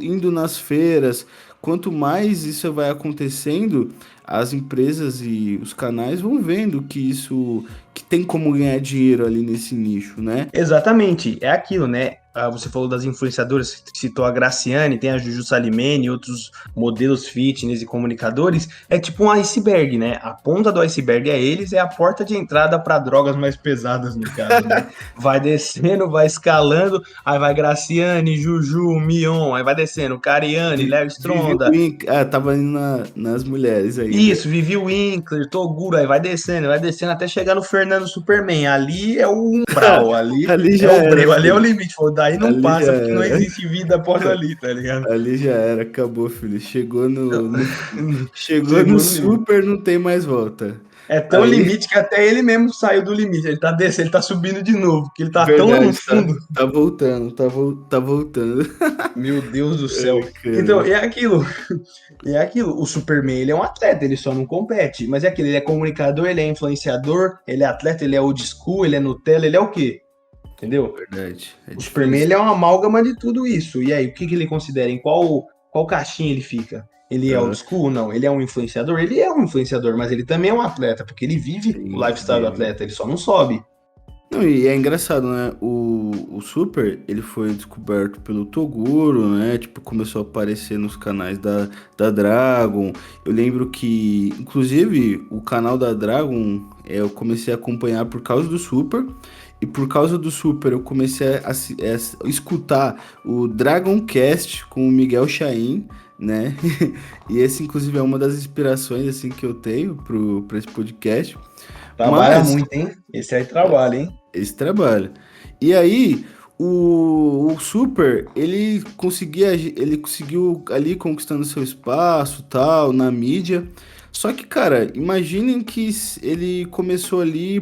indo nas feiras, quanto mais isso vai acontecendo, as empresas e os canais vão vendo que tem como ganhar dinheiro ali nesse nicho, né? Exatamente, é aquilo, né? Você falou das influenciadoras, citou a Graciane, tem a Juju Salimene, outros modelos fitness e comunicadores. É tipo um iceberg, né? A ponta do iceberg é eles, é a porta de entrada para drogas mais pesadas, no caso, né? Vai descendo, vai escalando, aí vai Graciane, Juju, Mion, aí vai descendo, Cariane, Léo Vivi Stronda. Wink, tava indo nas mulheres ainda. Isso, Vivi Winkler, Toguro, aí vai descendo até chegar no Fernando Superman. Ali é o umbral, ali Ali é já o era, breu, ali é o filho. limite. Falou, daí não Ali já passa, porque não era. existe vida após ali, tá ligado? Ali já era, acabou, filho. Chegou no Chegou no limite. super, não tem mais volta. É tão Aí, limite que até ele mesmo saiu do limite. Ele tá descendo, ele tá subindo de novo, porque ele tá tão lá no verdade, tá, fundo. tá voltando, tá voltando. Meu Deus do céu. Ai, Então, cara. é aquilo. É aquilo. O Superman, ele é um atleta, ele só não compete. Mas é aquilo, ele é comunicador, ele é influenciador, ele é atleta, ele é old school, ele é Nutella, ele é o quê? Entendeu? Verdade, é O Superman, difícil. ele é uma amálgama de tudo isso. E aí, o que, que ele considera? Em qual caixinha ele fica? Ele é old Aham, school? Não. Ele é um influenciador? Ele é um influenciador, mas ele também é um atleta, porque ele vive o sim, lifestyle do vive. atleta, ele só não sobe. Não, e é engraçado, né? O Super, ele foi descoberto pelo Toguro, né? Tipo, começou a aparecer nos canais da Dragon. Eu lembro que, inclusive, o canal da Dragon, eu comecei a acompanhar por causa do Super. E por causa do Super, eu comecei a escutar o Dragoncast com o Miguel Chain, né? E esse, inclusive, é uma das inspirações, assim, que eu tenho pra esse podcast. Trabalha Mas muito, hein? Esse aí trabalha, hein? esse trabalho. E aí, o Super, ele conseguiu ali conquistando seu espaço, tal, na mídia. Só que, cara, imaginem que ele começou ali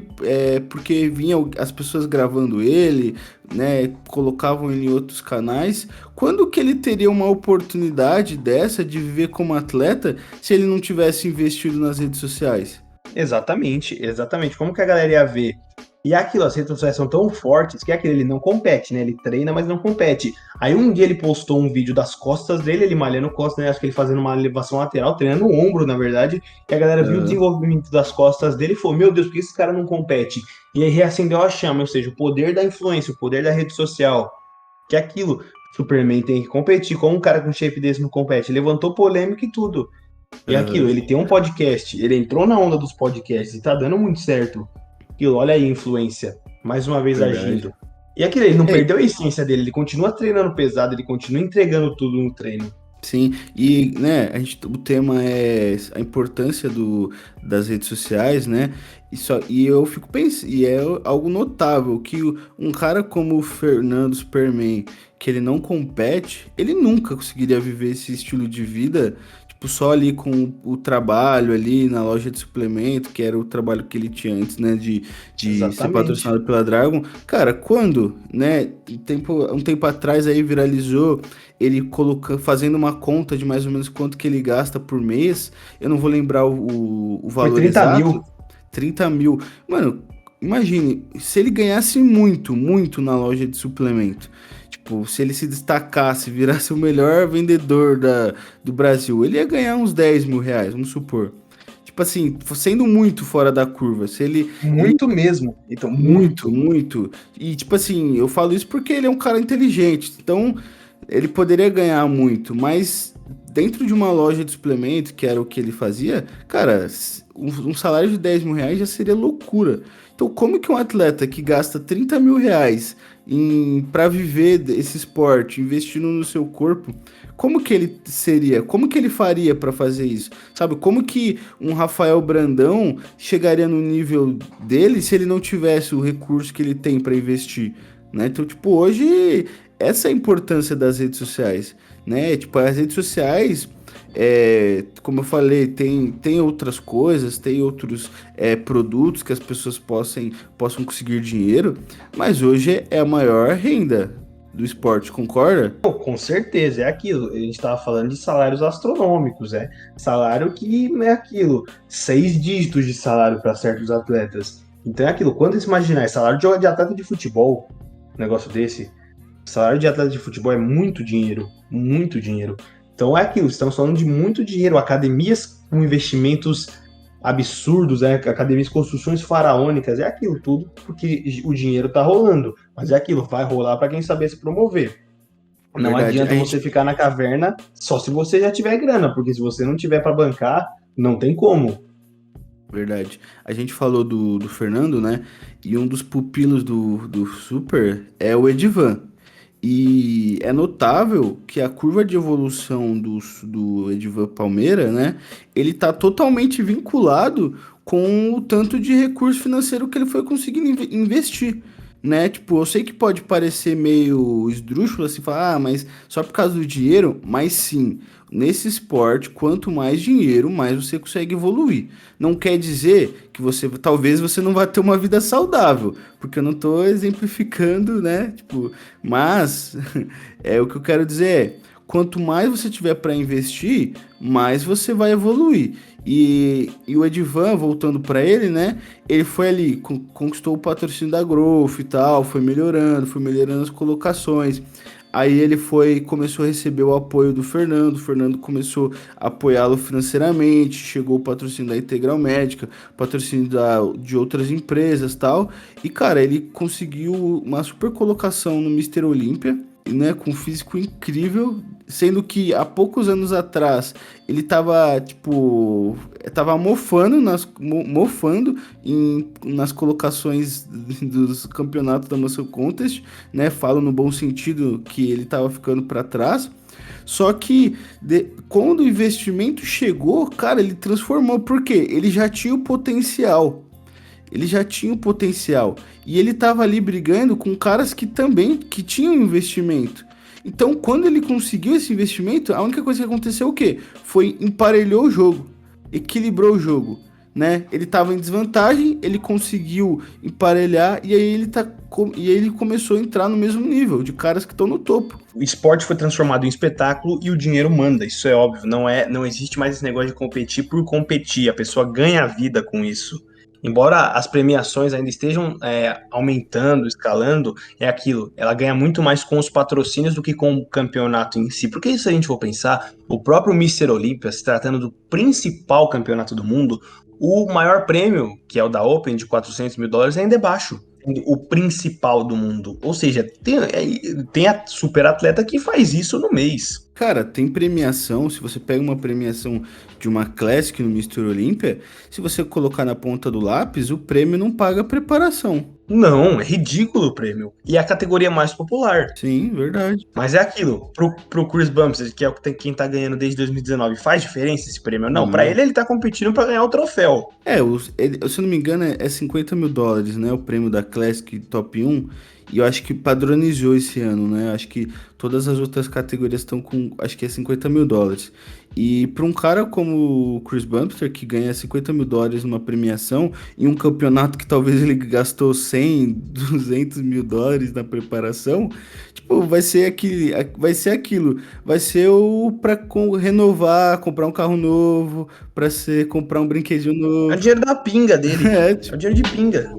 porque vinha as pessoas gravando ele, né, colocavam ele em outros canais. Quando que ele teria uma oportunidade dessa de viver como atleta se ele não tivesse investido nas redes sociais? Exatamente, exatamente. Como que a galera ia ver? E aquilo, as redes sociais são tão fortes que é aquilo, ele não compete, né? Ele treina, mas não compete. Aí um dia ele postou um vídeo das costas dele, ele malhando costas, né? Acho que ele fazendo uma elevação lateral, treinando o ombro, na verdade. E a galera viu o Aham, desenvolvimento das costas dele e falou: Meu Deus, por que esse cara não compete? E aí reacendeu a chama, ou seja, o poder da influência, o poder da rede social. Que é aquilo, Superman tem que competir. Como um cara com shape desse não compete? Levantou polêmica e tudo. E é aquilo, aham, ele tem um podcast, ele entrou na onda dos podcasts e tá dando muito certo. Aquilo, olha aí a influência, mais uma vez verdade. agindo. E aquilo, ele não É, perdeu a essência dele, ele continua treinando pesado, ele continua entregando tudo no treino. sim, e né, o tema é a importância das redes sociais, né? E eu fico pensando, e é algo notável que um cara como o Fernando Superman, que ele não compete, ele nunca conseguiria viver esse estilo de vida, tipo, só ali com o trabalho ali na loja de suplemento, que era o trabalho que ele tinha antes, né, de ser Exatamente. patrocinado pela Dragon. Cara, quando, né, um tempo atrás aí viralizou ele fazendo uma conta de mais ou menos quanto que ele gasta por mês, eu não vou lembrar o Foi valor 30 mil. exato, 30 mil. Mano, imagine, se ele ganhasse muito, muito na loja de suplemento, tipo, se ele se destacasse, virasse o melhor vendedor do Brasil, ele ia ganhar uns 10 mil reais, vamos supor. Tipo assim, sendo muito fora da curva, se ele Muito mesmo. Então, muito, muito. muito. E, tipo assim, eu falo isso porque ele é um cara inteligente. Então, ele poderia ganhar muito, mas dentro de uma loja de suplemento, que era o que ele fazia, cara, um salário de 10 mil reais já seria loucura. Então, como que um atleta que gasta 30 mil reais para viver esse esporte, investindo no seu corpo, como que ele seria? Como que ele faria para fazer isso? Sabe, como que um Rafael Brandão chegaria no nível dele se ele não tivesse o recurso que ele tem para investir, né? Então, tipo, hoje essa é a importância das redes sociais, né? Tipo, as redes sociais, como eu falei, tem outras coisas, tem outros produtos que as pessoas possam conseguir dinheiro, mas hoje é a maior renda do esporte, concorda? Pô, com certeza, é aquilo. A gente estava falando de salários astronômicos, é. Salário que é aquilo. 6 dígitos de salário para certos atletas. Então é aquilo. Quando você imaginar, salário de atleta de futebol, um negócio desse, salário de atleta de futebol é muito dinheiro. Muito dinheiro. Então é aquilo. Estamos falando de muito dinheiro. Academias com investimentos absurdos, academias, construções faraônicas, é aquilo tudo, porque o dinheiro tá rolando. Mas é aquilo, vai rolar para quem saber se promover. Não Verdade. adianta você ficar na caverna só se você já tiver grana, porque se você não tiver para bancar, não tem como. Verdade. A gente falou do Fernando, né? E um dos pupilos do Super é o Edivan. E é notável que a curva de evolução do Edivan Palmeira, né? Ele tá totalmente vinculado com o tanto de recurso financeiro que ele foi conseguindo investir, né? Tipo, eu sei que pode parecer meio esdrúxulo assim, falar, ah, mas só por causa do dinheiro, mas sim, nesse esporte, quanto mais dinheiro, mais você consegue evoluir. Não quer dizer que talvez você não vá ter uma vida saudável, porque eu não tô exemplificando, né? Tipo, mas o que eu quero dizer quanto mais você tiver para investir, mais você vai evoluir. E o Edivan, voltando para ele, né? Ele foi ali, conquistou o patrocínio da Growth e tal, foi melhorando as colocações. Aí ele começou a receber o apoio do Fernando, o Fernando começou a apoiá-lo financeiramente, chegou o patrocínio da Integral Médica, patrocínio de outras empresas tal. E, cara, ele conseguiu uma super colocação no Mister Olímpia, né, com um físico incrível, sendo que há poucos anos atrás ele tava, tipo, tava mofando nas colocações dos campeonatos da Muscle Contest, né, falo no bom sentido que ele tava ficando para trás, só que quando o investimento chegou, cara, ele transformou, porque ele já tinha o potencial, ele já tinha o potencial. E ele estava ali brigando com caras que tinham investimento. Então, quando ele conseguiu esse investimento, a única coisa que aconteceu o quê? Foi emparelhou o jogo, equilibrou o jogo, né? Ele estava em desvantagem, ele conseguiu emparelhar e aí ele começou a entrar no mesmo nível de caras que estão no topo. O esporte foi transformado em espetáculo e o dinheiro manda, isso é óbvio. Não existe mais esse negócio de competir por competir. A pessoa ganha a vida com isso. Embora as premiações ainda estejam aumentando, escalando, é aquilo. Ela ganha muito mais com os patrocínios do que com o campeonato em si. Porque se a gente for pensar, o próprio Mister Olímpia, se tratando do principal campeonato do mundo, o maior prêmio, que é o da Open, de US$ 400 mil, ainda é baixo. O principal do mundo. Ou seja, tem a super atleta que faz isso no mês. Cara, tem premiação. Se você pega uma premiação de uma Classic no Mister Olímpia, se você colocar na ponta do lápis, o prêmio não paga a preparação. Não, é ridículo o prêmio. E é a categoria mais popular. Sim, verdade. Mas é aquilo, pro Chris Bumstead, que é quem tá ganhando desde 2019, faz diferença esse prêmio? Não, pra Não. ele tá competindo pra ganhar o troféu. Se eu não me engano, é US$ 50.000, né? O prêmio da Classic Top 1. E eu acho que padronizou esse ano, né? Acho que todas as outras categorias estão com, acho que é US$ 50.000. E para um cara como o Chris Bumster, que ganha US$ 50.000 numa premiação, em um campeonato que talvez ele gastou 100, US$ 200.000 na preparação, tipo, vai ser aquilo. Vai ser o para renovar, comprar um carro novo, pra você comprar um brinquedinho É o novo. dinheiro da pinga dele. É, É o tipo, dinheiro de pinga.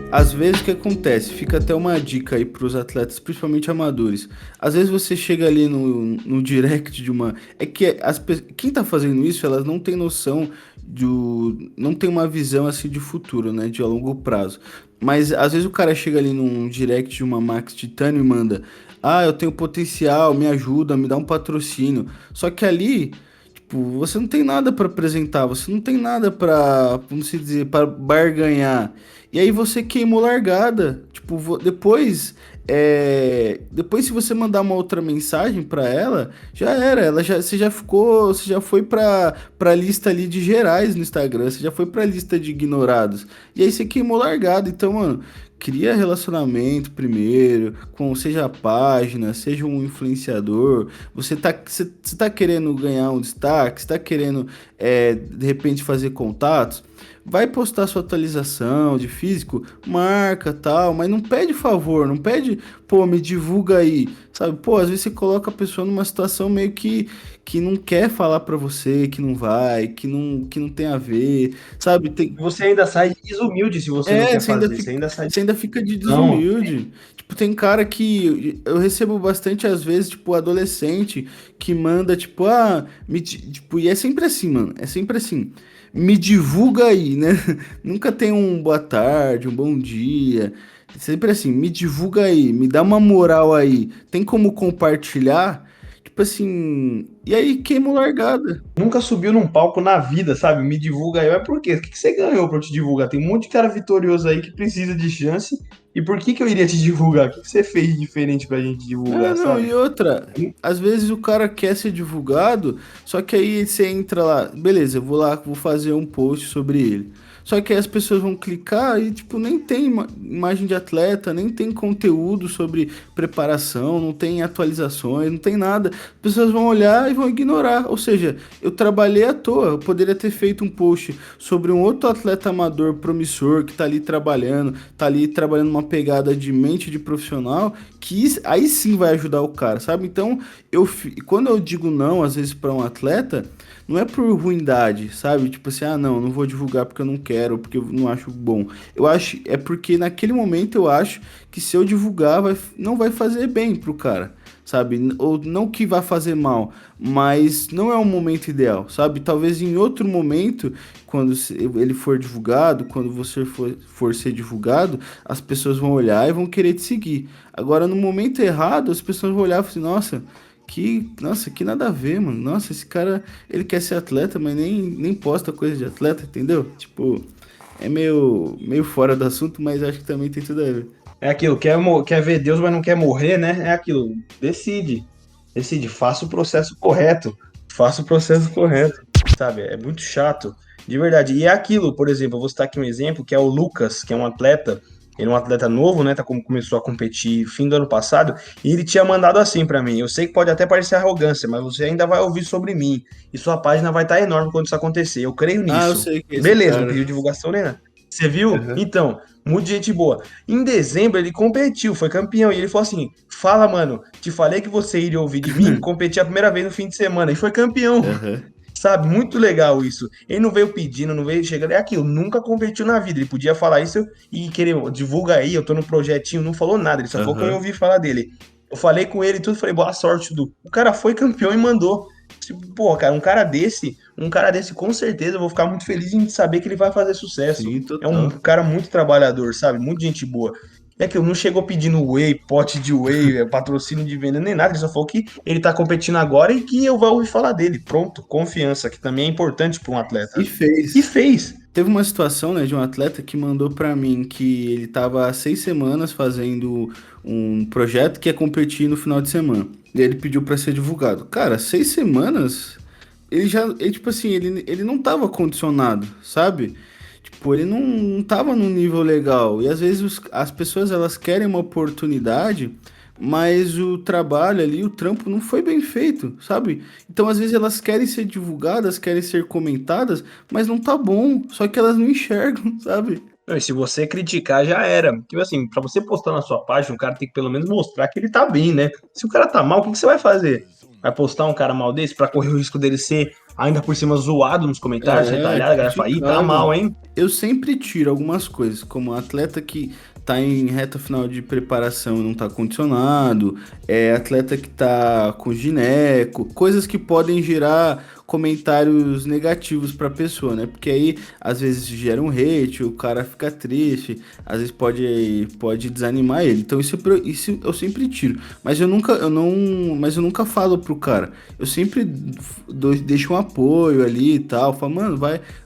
às vezes o que acontece? Fica até uma dica aí pros atletas, principalmente amadores. Às vezes você chega ali no direct de uma. É que quem tá fazendo isso, elas não tem noção não tem uma visão assim de futuro, né? De a longo prazo. Mas às vezes o cara chega ali num direct de uma Max Titânio e manda. Ah, eu tenho potencial, me ajuda, me dá um patrocínio. Só que ali. Tipo, você não tem nada para apresentar, você não tem nada para, como se dizer, para barganhar. E aí você queimou largada. Tipo, depois se você mandar uma outra mensagem para ela, já era. Você já foi para lista ali de gerais no Instagram, você já foi para lista de ignorados. E aí você queimou largada. Então, mano, cria relacionamento primeiro, seja a página, seja um influenciador. Você tá querendo ganhar um destaque, você tá querendo, de repente, fazer contatos, vai postar sua atualização de físico, marca tal, mas não pede favor, não pede, pô, me divulga aí, sabe? Pô, às vezes você coloca a pessoa numa situação meio que não quer falar pra você, que não vai, que não tem a ver, sabe? Você ainda sai desumilde se você não quer Você ainda fazer. fica, Você ainda sai. você ainda fica de Não. desumilde. Tipo, tem cara que eu recebo bastante às vezes, tipo, adolescente que manda, tipo, tipo, e é sempre assim, mano. É sempre assim. Me divulga aí, né? Nunca tem um boa tarde, um bom dia. Sempre assim, me divulga aí, me dá uma moral aí. Tem como compartilhar? Tipo assim, e aí queima o largada. Nunca subiu num palco na vida, sabe? Me divulga aí. Mas por quê? O que que você ganhou pra eu te divulgar? Tem um monte de cara vitorioso aí que precisa de chance. E por que que eu iria te divulgar? O que que você fez de diferente pra gente É, divulgar, não, sabe? e outra, às vezes o cara quer ser divulgado, só que aí você entra lá, beleza, eu vou lá, vou fazer um post sobre ele. Só que aí as pessoas vão clicar e, tipo, nem tem imagem de atleta, nem tem conteúdo sobre preparação, não tem atualizações, não tem nada. As pessoas vão olhar e vão ignorar. Ou seja, eu trabalhei à toa, eu poderia ter feito um post sobre um outro atleta amador promissor que tá ali trabalhando uma pegada de mente de profissional aí sim vai ajudar o cara, sabe? Então, quando eu digo não, às vezes, para um atleta, não é por ruindade, sabe? Tipo assim, não vou divulgar porque eu não quero, porque eu não acho bom. É porque naquele momento eu acho que se eu divulgar, não vai fazer bem pro cara, sabe? Ou não que vai fazer mal, mas não é um momento ideal, sabe? Talvez em outro momento, quando ele for divulgado, quando você for ser divulgado, as pessoas vão olhar e vão querer te seguir. Agora, no momento errado, as pessoas vão olhar e falar assim, nossa, que nada a ver, mano. Nossa, esse cara, ele quer ser atleta, mas nem posta coisa de atleta, entendeu? Tipo, é meio fora do assunto, mas acho que também tem tudo a ver. É aquilo, quer ver Deus, mas não quer morrer, né? É aquilo, decide. Decide, faça o processo correto. Faça o processo correto. Sabe? É muito chato. De verdade. E é aquilo, por exemplo, eu vou citar aqui um exemplo, que é o Lucas, que é um atleta. Ele é um atleta novo, né? Começou a competir fim do ano passado. E ele tinha mandado assim pra mim. Eu sei que pode até parecer arrogância, mas você ainda vai ouvir sobre mim. E sua página vai estar enorme quando isso acontecer. Eu creio Ah, eu nisso. sei que é esse Beleza, não cara. pediu divulgação nem nada. Você viu? Aham, Então, muito gente boa. Em dezembro ele competiu, foi campeão. E ele falou assim: Fala, mano, te falei que você iria ouvir de mim. Competi a primeira vez no fim de semana e foi campeão. aham, Sabe? Muito legal isso. Ele não veio pedindo, não veio chegando. É aquilo, nunca competiu na vida. Ele podia falar isso e querer, divulga aí, eu tô no projetinho. Não falou nada, ele só falou que eu ia aham. ouvir falar dele. Eu falei com ele e tudo, falei, boa sorte, Dudu. O cara foi campeão e mandou. Tipo, pô, cara, um cara desse, com certeza, eu vou ficar muito feliz em saber que ele vai fazer sucesso. Sim, É um total. cara muito trabalhador, sabe? Muito gente boa. É que não chegou pedindo whey, pote de whey, patrocínio de venda, nem nada. Ele só falou que ele tá competindo agora e que eu vou ouvir falar dele. Pronto, confiança, que também é importante para um E atleta. E fez. fez. Teve uma situação, né, de um atleta que mandou pra mim que ele tava há 6 semanas fazendo um projeto que ia competir no final de semana. E ele pediu pra ser divulgado. Cara, 6 semanas, tipo assim, ele não tava condicionado, sabe? Tipo, ele não tava num nível legal. E às vezes as pessoas, elas querem uma oportunidade, mas o trabalho ali, o trampo não foi bem feito, sabe? Então, às vezes elas querem ser divulgadas, querem ser comentadas, mas não tá bom, só que elas não enxergam, sabe? Não, e se você criticar, já era. Tipo assim, pra você postar na sua página, o cara tem que pelo menos mostrar que ele tá bem, né? Se o cara tá mal, o que que você vai fazer? Vai postar um cara mal desse pra correr o risco dele ser ainda por cima zoado nos comentários, É, retalhado, a galera fala, ih, tá mal, criticado. hein? Eu sempre tiro algumas coisas, como atleta que tá em reta final de preparação e não tá condicionado, atleta que tá com gineco, coisas que podem gerar comentários negativos pra pessoa, né? Porque aí às vezes gera um hate, o cara fica triste, às vezes pode desanimar ele. Então isso eu sempre tiro. Mas eu nunca falo pro cara. Eu sempre deixo um apoio ali e tal, falo, mano,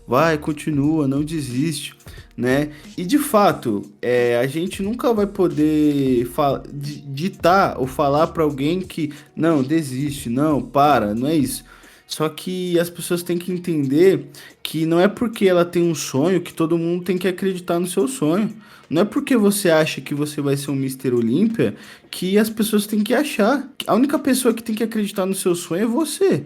vai, continua, não desiste, né? E de fato, a gente nunca vai poder ditar ou falar para alguém que não, desiste, não, para, não é isso. Só que as pessoas têm que entender que não é porque ela tem um sonho que todo mundo tem que acreditar no seu sonho. Não é porque você acha que você vai ser um Mister Olímpia que as pessoas têm que achar. A única pessoa que tem que acreditar no seu sonho é você.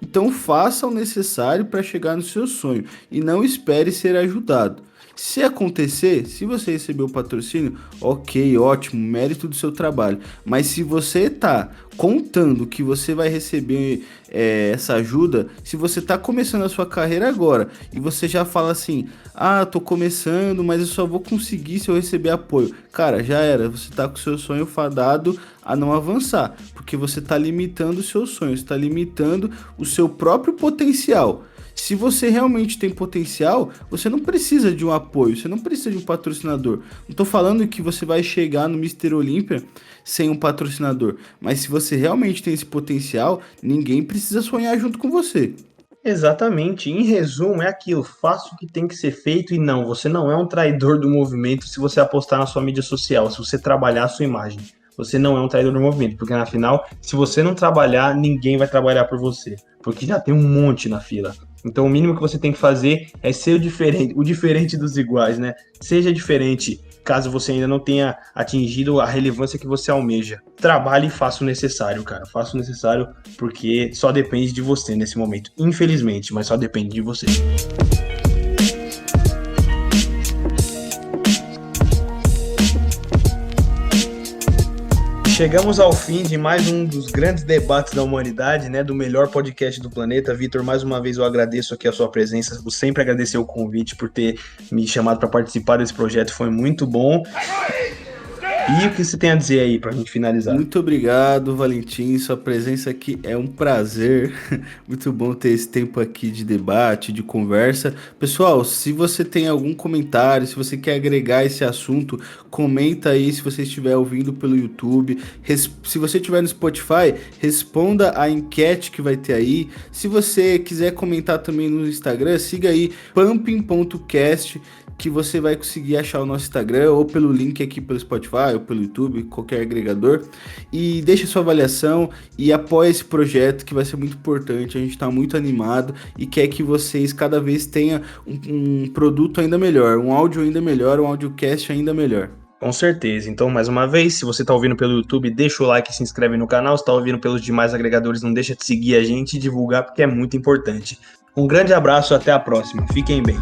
Então faça o necessário para chegar no seu sonho e não espere ser ajudado. Se acontecer, se você receber o patrocínio, ok, ótimo, mérito do seu trabalho. Mas se você tá contando que você vai receber essa ajuda, se você tá começando a sua carreira agora e você já fala assim, ah, tô começando, mas eu só vou conseguir se eu receber apoio. Cara, já era, você tá com o seu sonho fadado a não avançar, porque você tá limitando o seu sonho, você tá limitando o seu próprio potencial. Se você realmente tem potencial, você não precisa de um apoio, você não precisa de um patrocinador. Não tô falando que você vai chegar no Mister Olímpia sem um patrocinador, mas se você realmente tem esse potencial, ninguém precisa sonhar junto com você. Exatamente. Em resumo, é aquilo. Faça o que tem que ser feito e não, você não é um traidor do movimento se você apostar na sua mídia social, se você trabalhar a sua imagem. Você não é um traidor do movimento, porque na final, se você não trabalhar, ninguém vai trabalhar por você, porque já tem um monte na fila. Então, o mínimo que você tem que fazer é ser o diferente dos iguais, né? Seja diferente, caso você ainda não tenha atingido a relevância que você almeja. Trabalhe e faça o necessário, cara. Faça o necessário porque só depende de você nesse momento. Infelizmente, mas só depende de você. Chegamos ao fim de mais um dos grandes debates da humanidade, né? Do melhor podcast do planeta. Vitor, mais uma vez eu agradeço aqui a sua presença. Vou sempre agradecer o convite por ter me chamado para participar desse projeto. Foi muito bom. E o que você tem a dizer aí para a gente finalizar? Muito obrigado, Valentim. Sua presença aqui é um prazer. Muito bom ter esse tempo aqui de debate, de conversa. Pessoal, se você tem algum comentário, se você quer agregar esse assunto, comenta aí se você estiver ouvindo pelo YouTube. Se você estiver no Spotify, responda a enquete que vai ter aí. Se você quiser comentar também no Instagram, siga aí pumping.cast, que você vai conseguir achar o nosso Instagram ou pelo link aqui pelo Spotify ou pelo YouTube, qualquer agregador. E deixe sua avaliação e apoie esse projeto que vai ser muito importante. A gente está muito animado e quer que vocês cada vez tenham um produto ainda melhor, um áudio ainda melhor, um audiocast ainda melhor. Com certeza. Então, mais uma vez, se você está ouvindo pelo YouTube, deixa o like e se inscreve no canal. Se está ouvindo pelos demais agregadores, não deixa de seguir a gente e divulgar porque é muito importante. Um grande abraço, até a próxima. Fiquem bem.